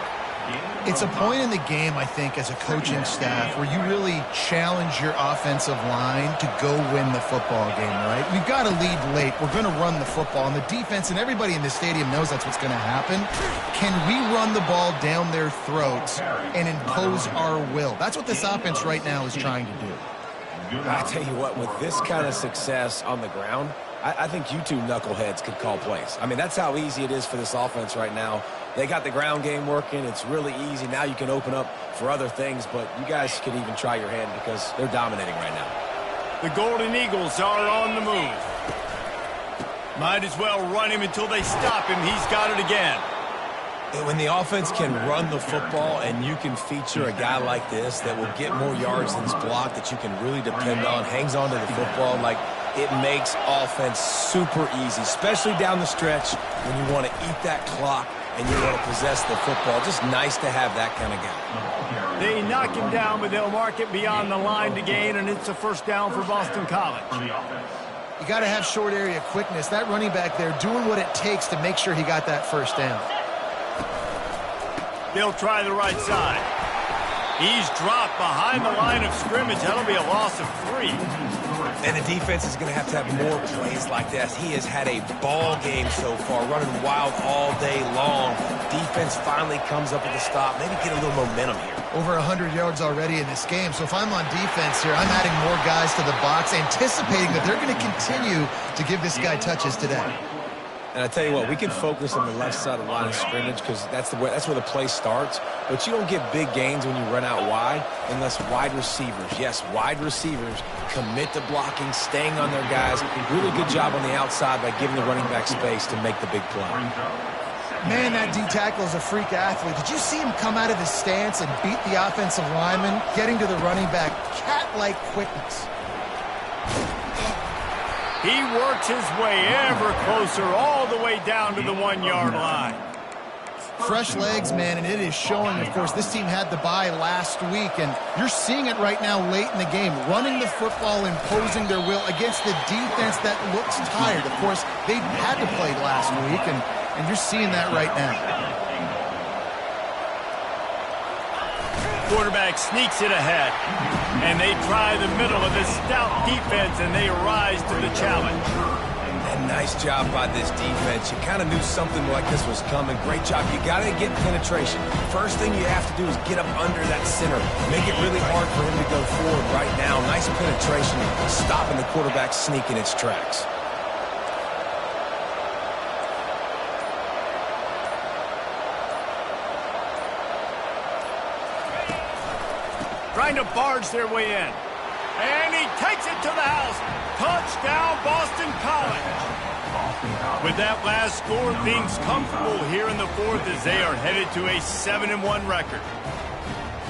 It's a point in the game, I think, as a coaching staff where you really challenge your offensive line to go win the football game, right? We've got to lead late. We're going to run the football, and the defense and everybody in the stadium knows that's what's going to happen. Can we run the ball down their throats and impose our will? That's what this offense right now is trying to do. I tell you what, with this kind of success on the ground, I think you two knuckleheads could call plays. I mean, that's how easy it is for this offense right now. They got the ground game working. It's really easy. Now you can open up for other things, but you guys could even try your hand because they're dominating right now. The Golden Eagles are on the move. Might as well run him until they stop him. He's got it again. And when the offense can run the football and you can feature a guy like this that will get more yards than his block, that you can really depend on, hangs on to the football, like it makes offense super easy, especially down the stretch when you want to eat that clock and you want to possess the football. Just nice to have that kind of guy. They knock him down, but they'll mark it beyond the line to gain, and it's a 1st down for Boston College. You got to have short area quickness. That running back there doing what it takes to make sure he got that 1st down. They'll try the right side. He's dropped behind the line of scrimmage. That'll be a loss of 3. And the defense is going to have more plays like that. He has had a ball game so far, running wild all day long. Defense finally comes up with a stop. Maybe get a little momentum here. Over 100 yards already in this game. So if I'm on defense here, I'm adding more guys to the box, anticipating that they're going to continue to give this guy touches today. And I tell you what, we can focus on the left side of the line of scrimmage because that's where the play starts. But you don't get big gains when you run out wide unless wide receivers, yes, wide receivers, commit to blocking, staying on their guys. Really good job on the outside by giving the running back space to make the big play. Man, that D-tackle is a freak athlete. Did you see him come out of his stance and beat the offensive lineman, getting to the running back? Cat-like quickness. He works his way ever closer all the way down to the 1-yard line. Fresh legs, man, and it is showing. Of course, this team had the bye last week, and you're seeing it right now late in the game. Running the football, imposing their will against the defense that looks tired. Of course, they had to play last week, and you're seeing that right now. Quarterback sneaks it ahead, and they try the middle of this stout defense, and they rise to the challenge. And nice job by this defense. You kind of knew something like this was coming. Great job. You got to get penetration. First thing you have to do is get up under that center. Make it really hard for him to go forward right now. Nice penetration, stopping the quarterback sneak in its tracks. Trying to barge their way in. And he takes it to the house. Touchdown, Boston College. With that last score, things comfortable here in the 4th as they are headed to a 7-1 record.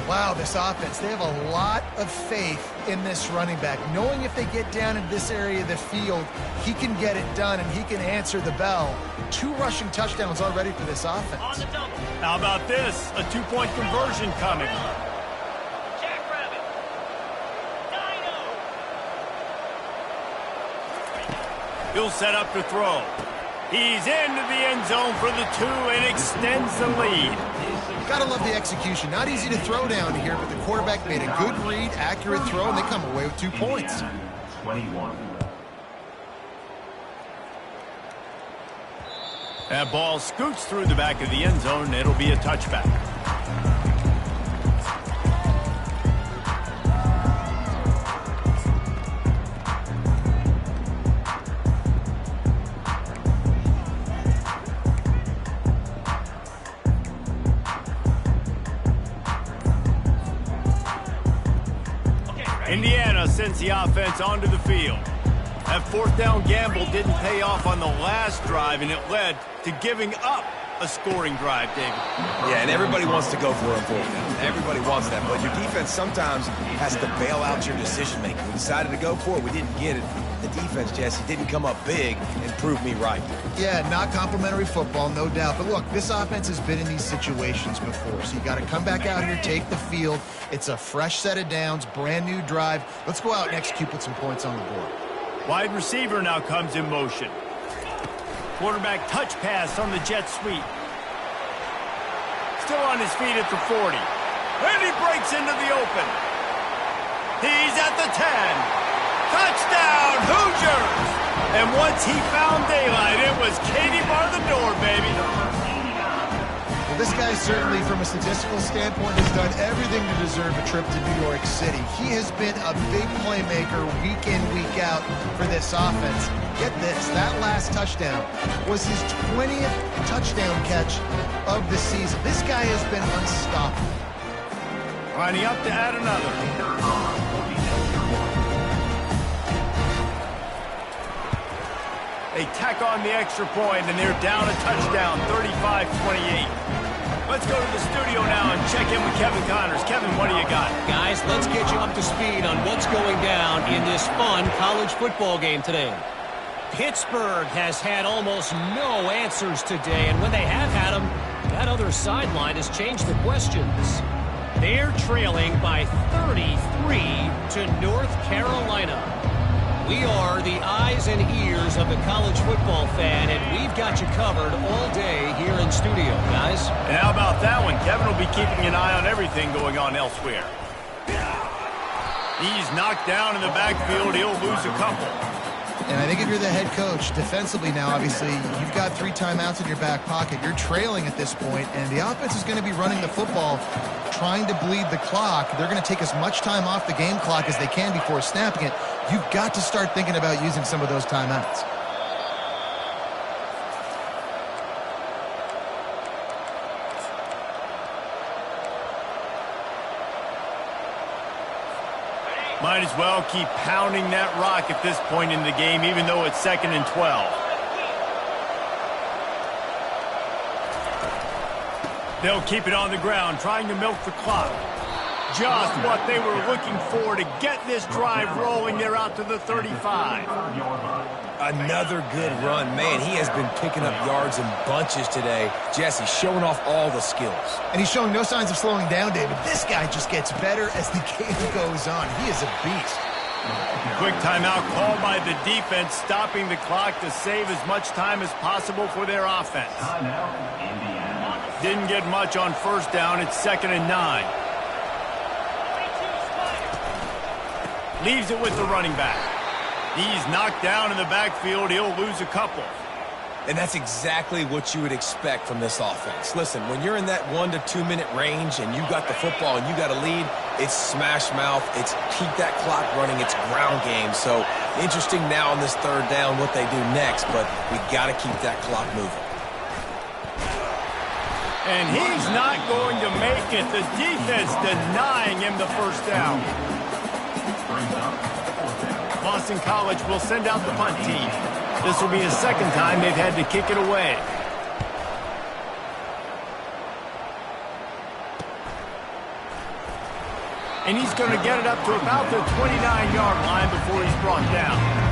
Wow, this offense, they have a lot of faith in this running back. Knowing if they get down in this area of the field, he can get it done and he can answer the bell. 2 rushing touchdowns already for this offense. How about this? A 2-point conversion coming. He'll set up to throw. He's into the end zone for the 2 and extends the lead. Gotta love the execution. Not easy to throw down here, but the quarterback made a good read, accurate throw, and they come away with 2 points. 21. That ball scoots through the back of the end zone, and it'll be a touchback. Indiana sends the offense onto the field. That fourth down gamble didn't pay off on the last drive, and it led to giving up a scoring drive, David. Yeah, and everybody wants to go for a fourth down. Everybody wants that, but your defense sometimes has to bail out your decision-making. We decided to go for it. We didn't get it. The defense, Jesse, didn't come up big and prove me right. Yeah, not complimentary football, no doubt. But look, this offense has been in these situations before, so you got to come back out here, take the field. It's a fresh set of downs, brand new drive. Let's go out and execute with some points on the board. Wide receiver now comes in motion. Quarterback touch pass on the jet sweep. Still on his feet at the 40. And he breaks into the open. He's at the 10. Touchdown, Hoosiers! And once he found daylight, it was Katie bar the door, baby. Well, this guy certainly, from a statistical standpoint, has done everything to deserve a trip to New York City. He has been a big playmaker week in, week out for this offense. Get this, that last touchdown was his 20th touchdown catch of the season. This guy has been unstoppable. Lining up to add another. They tack on the extra point, and they're down a touchdown, 35-28. Let's go to the studio now and check in with Kevin Connors. Kevin, what do you got? Guys, let's get you up to speed on what's going down in this fun college football game today. Pittsburgh has had almost no answers today, and when they have had them, that other sideline has changed the questions. They're trailing by 33 to North Carolina. We are the eyes and ears of the college football fan, and we've got you covered all day here in studio, guys. And how about that one? Kevin will be keeping an eye on everything going on elsewhere. He's knocked down in the backfield. He'll lose a couple. And I think if you're the head coach, defensively now, obviously, you've got 3 timeouts in your back pocket. You're trailing at this point, and the offense is going to be running the football, trying to bleed the clock. They're going to take as much time off the game clock as they can before snapping it. You've got to start thinking about using some of those timeouts. Might as well keep pounding that rock at this point in the game, even though it's 2nd and 12. They'll keep it on the ground, trying to milk the clock. Just what they were looking for to get this drive rolling. They're out to the 35. Another good run. Man, he has been picking up yards in bunches today. Jesse showing off all the skills. And he's showing no signs of slowing down, David. This guy just gets better as the game goes on. He is a beast. Quick timeout called by the defense, stopping the clock to save as much time as possible for their offense. Didn't get much on first down. It's 2nd and 9. Leaves it with the running back. He's knocked down in the backfield. He'll lose a couple. And that's exactly what you would expect from this offense. Listen, when you're in that 1 to 2 minute range and you got the football and you got a lead, it's smash mouth, it's keep that clock running, it's ground game. So interesting now on this 3rd down what they do next, but we got to keep that clock moving. And he's not going to make it. The defense denying him the first down. Boston College will send out the punt team. This will be the 2nd time they've had to kick it away. And he's going to get it up to about the 29-yard line before he's brought down.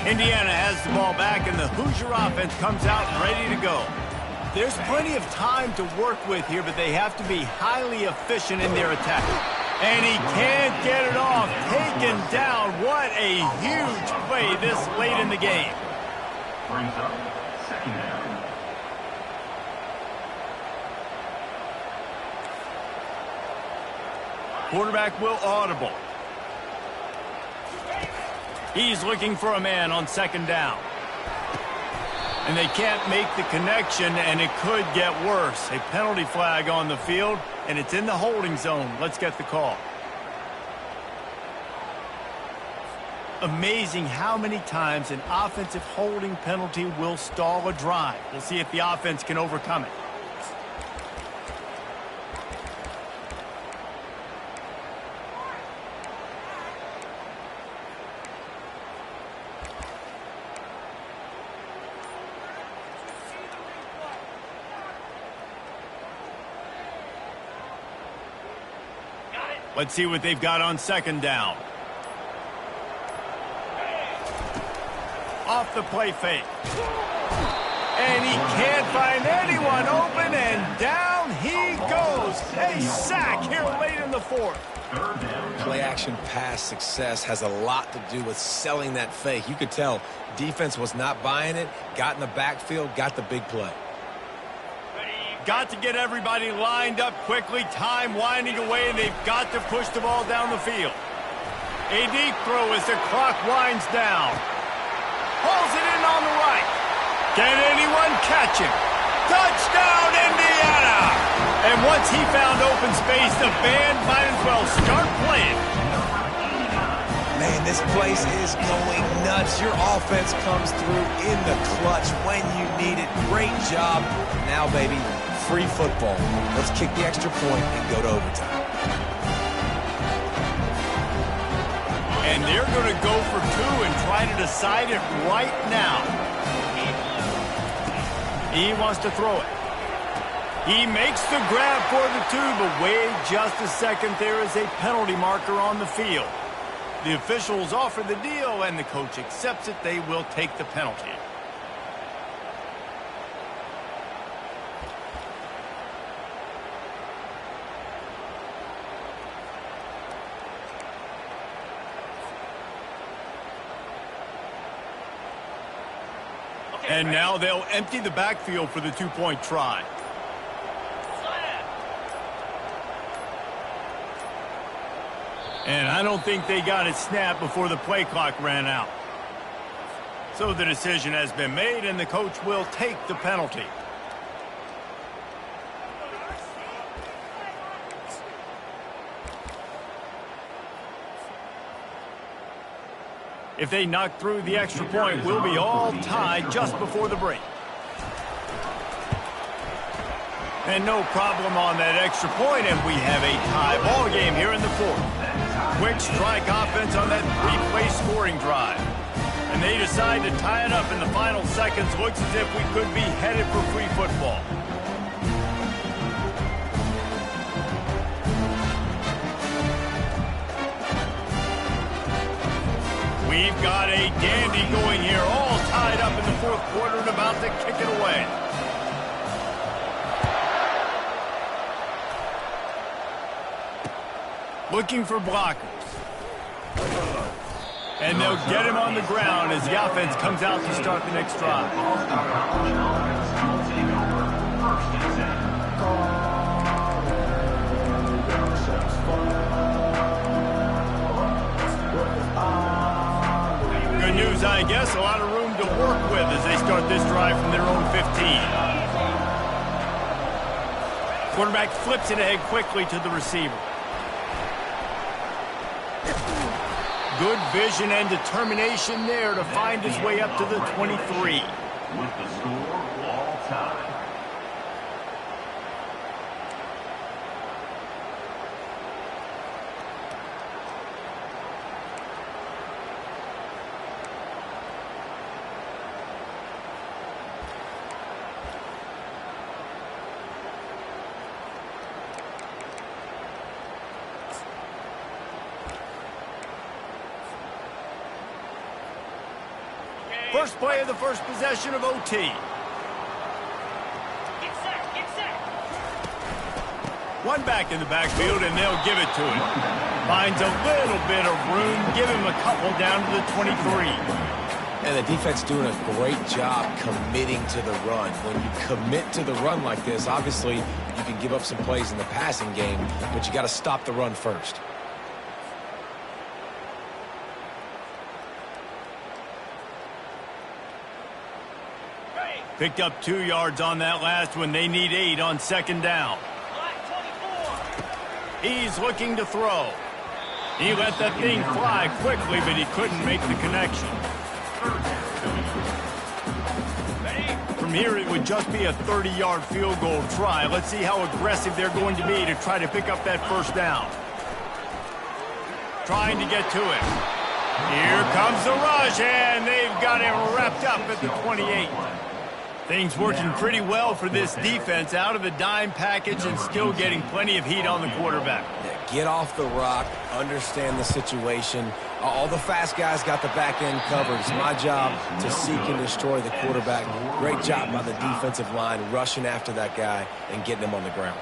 Indiana has the ball back, and the Hoosier offense comes out ready to go. There's plenty of time to work with here, but they have to be highly efficient in their attack. And he can't get it off. Taken down. What a huge play this late in the game. Brings up second down. Quarterback will audible. He's looking for a man on second down. And they can't make the connection, and it could get worse. A penalty flag on the field, and it's in the holding zone. Let's get the call. Amazing how many times an offensive holding penalty will stall a drive. We'll see if the offense can overcome it. Let's see what they've got on second down. Off the play fake. And he can't find anyone open, and down he goes. A sack here late in the fourth. Play action pass success has a lot to do with selling that fake. You could tell defense was not buying it, got in the backfield, got the big play. Got to get everybody lined up quickly. Time winding away, and they've got to push the ball down the field. A deep throw as the clock winds down. Pulls it in on the right. Can anyone catch him? Touchdown, Indiana! And once he found open space, the band might as well start playing. Man, this place is going nuts. Your offense comes through in the clutch when you need it. Great job. Now, baby, free football. Let's kick the extra point and go to overtime. And they're going to go for two and try to decide it right now. He wants to throw it. He makes the grab for the two, but wait just a second. There is a penalty marker on the field. The officials offer the deal, and the coach accepts it. They will take the penalty. And now they'll empty the backfield for the two-point try. And I don't think they got it snapped before the play clock ran out. So the decision has been made, and the coach will take the penalty. If they knock through the extra point, we'll be all tied just before the break. And no problem on that extra point, and we have a tie ball game here in the fourth. Quick strike offense on that three-play scoring drive. And they decide to tie it up in the final seconds. Looks as if we could be headed for free football. We've got a dandy going here, all tied up in the fourth quarter and about to kick it away. Looking for blockers. And they'll get him on the ground as the offense comes out to start the next drive. Good news, I guess. A lot of room to work with as they start this drive from their own 15. Quarterback flips it ahead quickly to the receiver. Good vision and determination there to find his way up to the 23. With the score, all time. First play of the first possession of OT. One back in the backfield, and they'll give it to him. Finds a little bit of room. Give him a couple down to the 23. And the defense doing a great job committing to the run. When you commit to the run like this, obviously you can give up some plays in the passing game, but you got to stop the run first. Picked up 2 yards on that last one. They need 8 on second down. He's looking to throw. He let that thing fly quickly, but he couldn't make the connection. From here, it would just be a 30-yard field goal try. Let's see how aggressive they're going to be to try to pick up that first down. Trying to get to it. Here comes the rush, and they've got him wrapped up at the 28. Things working pretty well for this defense, out of the dime package and still getting plenty of heat on the quarterback. Yeah, get off the rock, understand the situation. All the fast guys got the back end covered. It's my job to seek and destroy the quarterback. Great job by the defensive line rushing after that guy and getting him on the ground.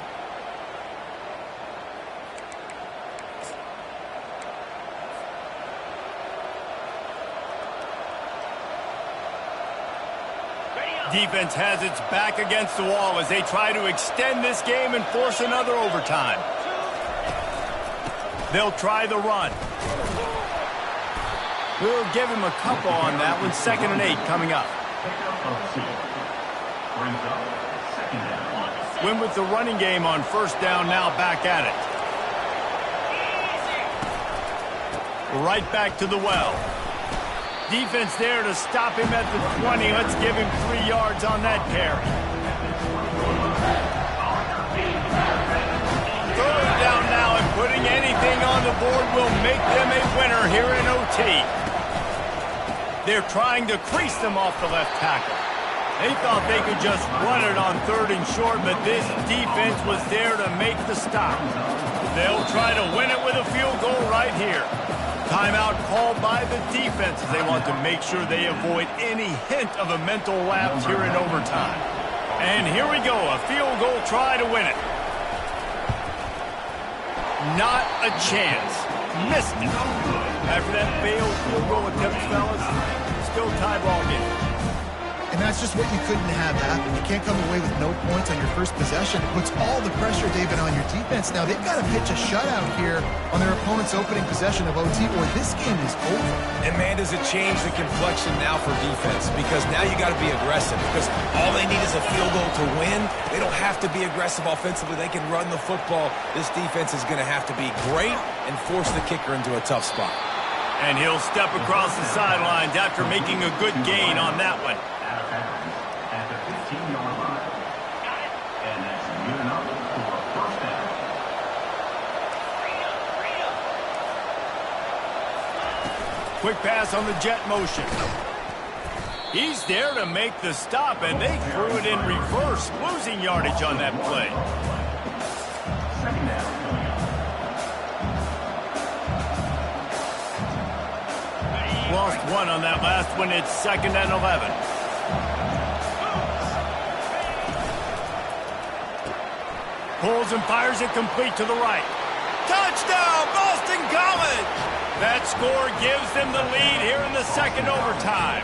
Defense has its back against the wall as they try to extend this game and force another overtime. They'll try the run. We'll give him a couple on that one. 2nd and 8 coming up. Win with the running game on first down, now back at it. Right back to the well. Defense there to stop him at the 20. Let's give him 3 yards on that carry. 3rd down now, and putting anything on the board will make them a winner here in OT. They're trying to crease them off the left tackle. They thought they could just run it on 3rd and short, but this defense was there to make the stop. They'll try to win it with a field goal right here. Timeout called by the defense as they want to make sure they avoid any hint of a mental lapse here in overtime. And here we go, a field goal try to win it. Not a chance. Missed it. After that failed field goal attempt, fellas, still tie ball game. And that's just what you couldn't have happen. You can't come away with no points on your first possession. It puts all the pressure, David, on your defense. Now, they've got to pitch a shutout here on their opponent's opening possession of OT, or this game is over. And, man, does it change the complexion now for defense? Because now you got to be aggressive. Because all they need is a field goal to win. They don't have to be aggressive offensively. They can run the football. This defense is going to have to be great and force the kicker into a tough spot. And he'll step across the sidelines after making a good gain on that one. At the 15-yard line. And that's good enough for a first down. Quick pass on the jet motion. He's there to make the stop, and they threw it in reverse, losing yardage on that play. 2nd down. Lost 1 on that last one. It's 2nd and 11. Pulls and fires it complete to the right. Touchdown, Boston College! That score gives them the lead here in the 2nd overtime.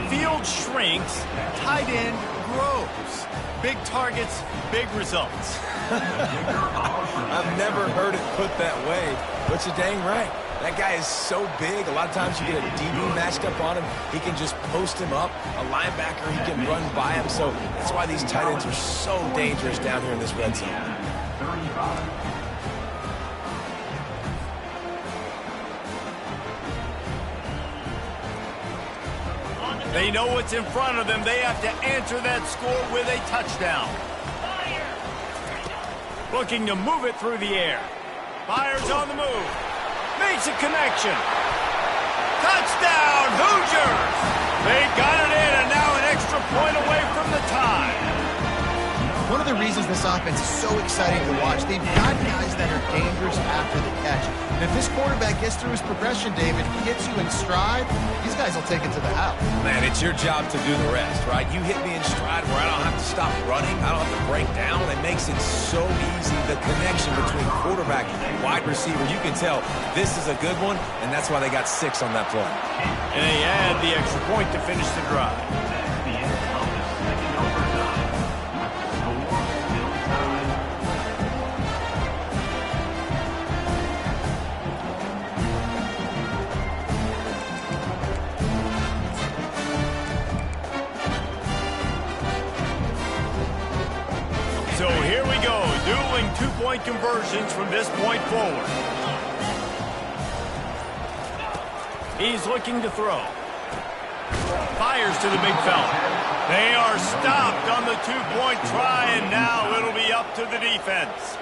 Field shrinks, tight end grows. Big targets, big results. I've never heard it put that way, but you're dang right. That guy is so big. A lot of times you get a DB matched up on him. He can just post him up. A linebacker, he can run by him. So that's why these tight ends are so dangerous down here in this red zone. 35. They know what's in front of them. They have to answer that score with a touchdown. Looking to move it through the air. Fires on the move. Makes a connection. Touchdown, Hoosiers! They got it in, and now an extra point away from the tie. one of the reasons this offense is so exciting to watch. They've got guys that are dangerous after the catch. And if this quarterback gets through his progression, David, hits you in stride, these guys will take it to the house. Man, it's your job to do the rest, right? You hit me in stride where I don't have to stop running. I don't have to break down. It makes it so easy. The connection between quarterback and wide receiver, you can tell this is a good one, and that's why they got 6 on that play. And they add the extra point to finish the drive. That's the end of the second overtime. Score still tied. So here we go, dueling two-point conversions from this point forward. He's looking to throw. Fires to the big fella. They are stopped on the two-point try, and now it'll be up to the defense.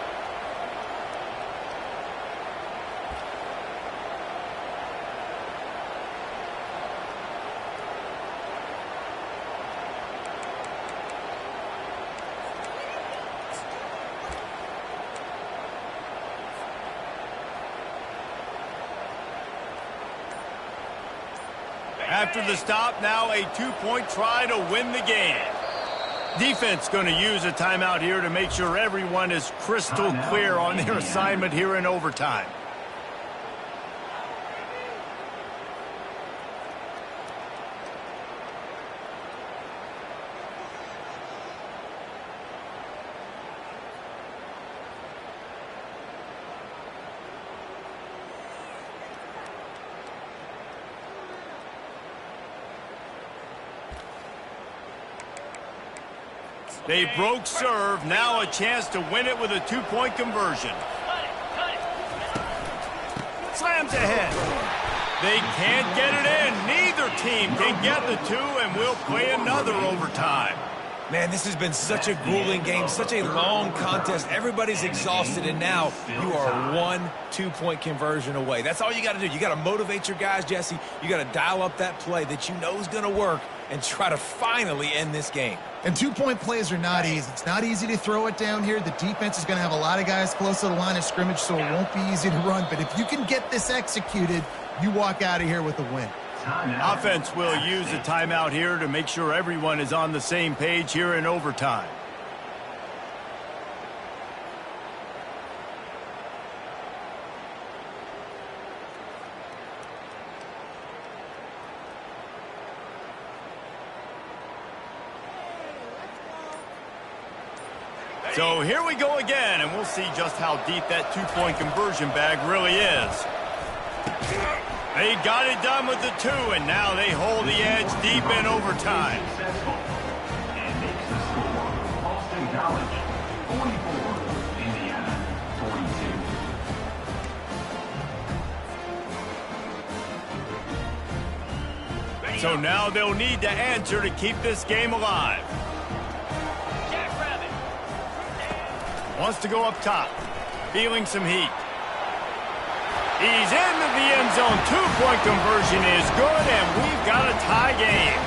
After the stop, now a two-point try to win the game. Defense going to use a timeout here to make sure everyone is crystal clear on their assignment here in overtime. They broke serve, now a chance to win it with a two-point conversion. Slams ahead. They can't get it in. Neither team can get the two, and we'll play another overtime. Man, this has been such a grueling game, such a long contest. Everybody's exhausted, and now you are 1 2-point conversion away. That's all you got to do. You got to motivate your guys, Jesse. You got to dial up that play that you know is going to work and try to finally end this game. And two-point plays are not easy. It's not easy to throw it down here. The defense is going to have a lot of guys close to the line of scrimmage, so it won't be easy to run. But if you can get this executed, you walk out of here with a win. Offense will use a timeout here to make sure everyone is on the same page here in overtime. So here we go again, and we'll see just how deep that two-point conversion bag really is. They got it done with the two, and now they hold the edge deep in overtime. And makes the score. Boston College, 44. Indiana, 42. So now they'll need to answer to keep this game alive. Wants to go up top. Feeling some heat. He's into the end zone. Two-point conversion is good, and we've got a tie game.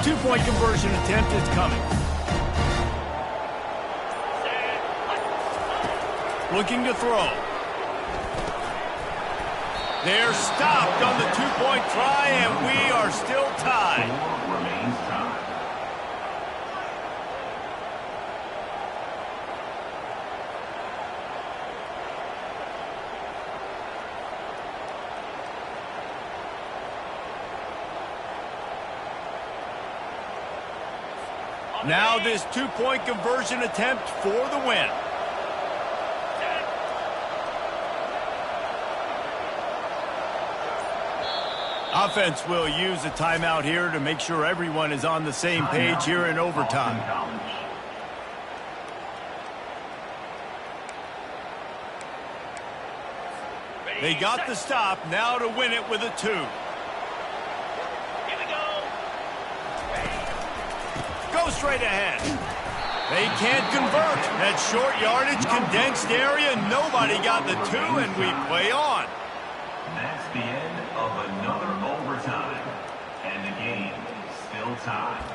Two-point conversion attempt is coming. Looking to throw. They're stopped on the two-point try, and we are still tied. Score remains tied. Now this two-point conversion attempt for the win. Offense will use a timeout here to make sure everyone is on the same page here in overtime. They got the stop, now to win it with a 2. Here we go. Go straight ahead. They can't convert. That short yardage, condensed area, nobody got the 2, and we play on. That's the end of another overtime. And the game still tied.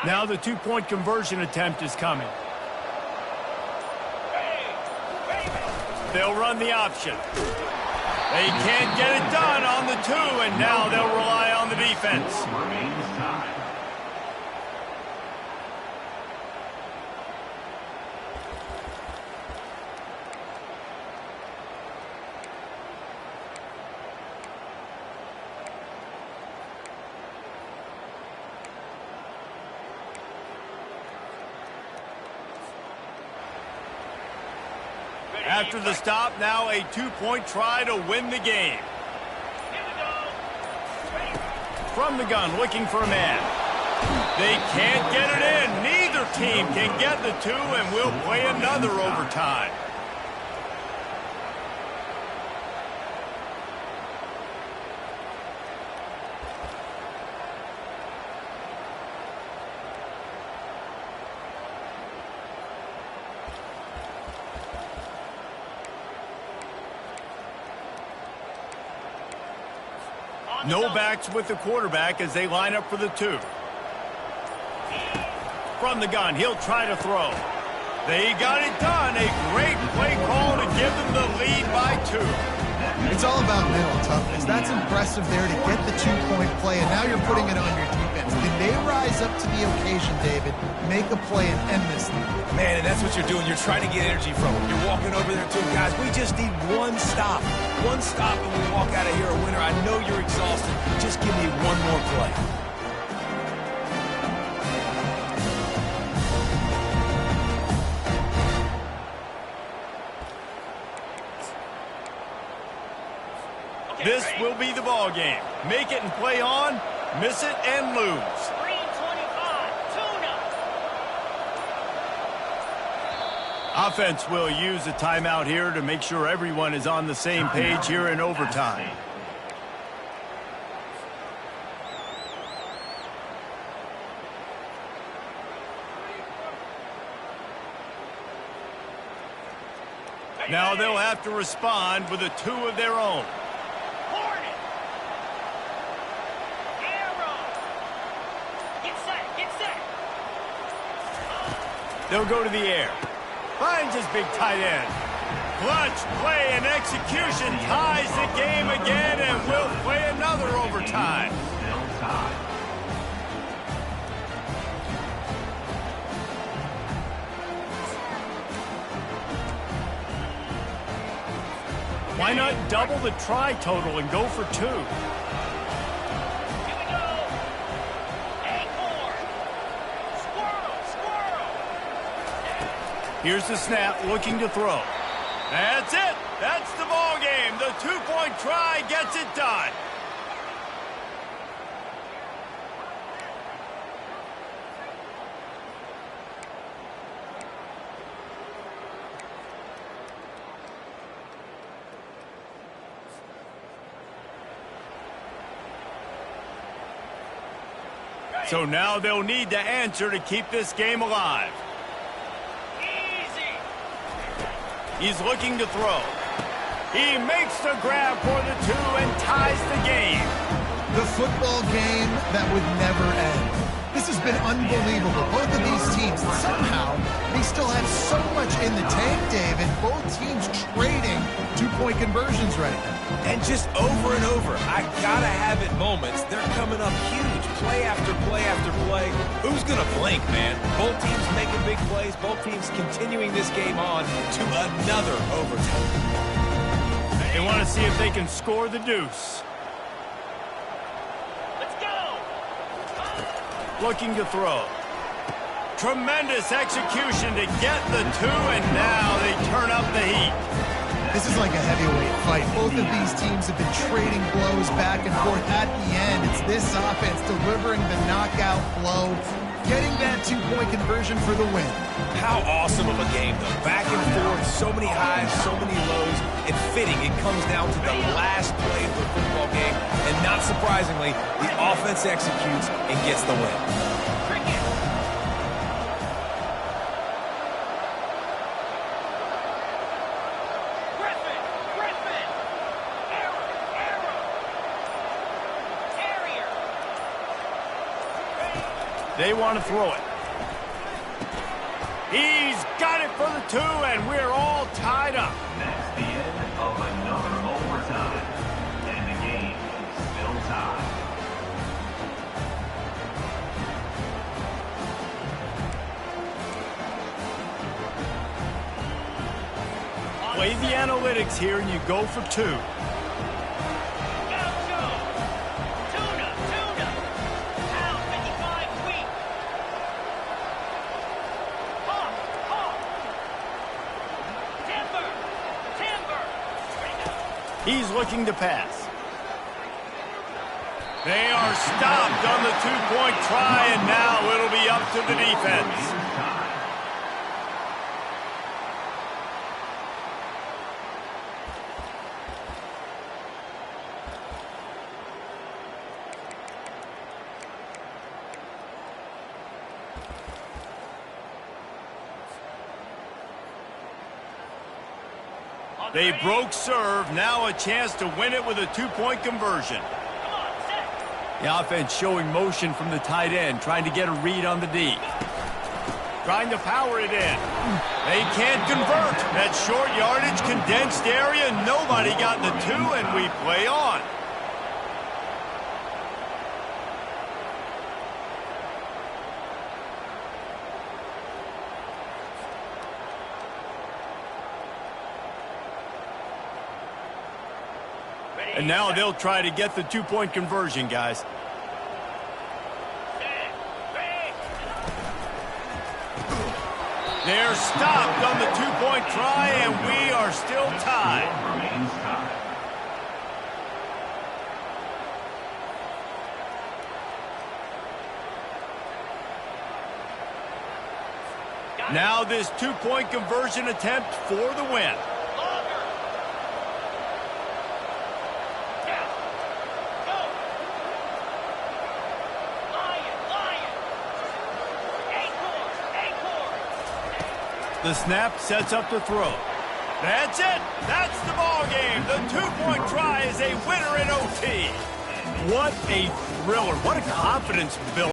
Now the 2-point conversion attempt is coming. They'll run the option. They can't get it done on the 2, and now they'll rely on the defense. Remains tied. After the stop, now a 2-point try to win the game. From the gun, looking for a man. They can't get it in. Neither team can get the 2, and we'll play another overtime. No backs with the quarterback as they line up for the 2. From the gun, he'll try to throw. They got it done. A great play call to give them the lead by 2. It's all about mental toughness. That's impressive there to get the 2-point play, and now you're putting it on your defense. Did they rise up to the occasion, David? Make a play and end this thing. Man, and that's what you're doing. You're trying to get energy from them. You're walking over there to them. Guys, we just need one stop. One stop and we walk out of here a winner. I know you're exhausted. Just give me one more play. This will be the ball game. Make it and play on, miss it and lose. 3:25, tune-up. Offense will use a timeout here to make sure everyone is on the same page here in overtime. Now they'll have to respond with a 2 of their own. Hornet. Arrow. Get set. They'll go to the air. Finds his big tight end. Clutch play and execution ties the game again, and we'll play another overtime. Still tied. Why not double the try total and go for 2? Here we go. Acorn. Squirrel. Here's the snap, looking to throw. That's it. That's the ball game. The 2-point try gets it done. So now they'll need to answer to keep this game alive. Easy. He's looking to throw. He makes the grab for the 2 and ties the game. The football game that would never end. This has been unbelievable. Both of these teams, somehow, they still have so much in the tank, David. Both teams trading 2-point conversions right now. And just over and over, I gotta have it moments. They're coming up huge, play after play after play. Who's gonna blink, man? Both teams making big plays, both teams continuing this game on to another overtime. They want to see if they can score the deuce. Let's go. Looking to throw. Tremendous execution to get the 2, and now they turn up the heat. This is like a heavyweight fight. Both of these teams have been trading blows back and forth. At the end, it's this offense delivering the knockout blow, getting that two-point conversion for the win. How awesome of a game, though. Back and forth, so many highs, so many lows, and fitting. It comes down to the last play of the football game, and not surprisingly, the offense executes and gets the win. They want to throw it. He's got it for the 2, and we're all tied up. That's the end of another overtime. And the game is still tied. Play the analytics here, and you go for 2. He's looking to pass. They are stopped on the two-point try, and now it'll be up to the defense. They broke serve. Now a chance to win it with a two-point conversion. The offense showing motion from the tight end, trying to get a read on the D. Trying to power it in. They can't convert. That short yardage, condensed area, nobody got the 2, and we play on. And now they'll try to get the two-point conversion, guys. They're stopped on the two-point try, and we are still tied. Now this two-point conversion attempt for the win. The snap sets up the throw. That's it. That's the ball game. The two-point try is a winner in OT. What a thriller. What a confidence builder.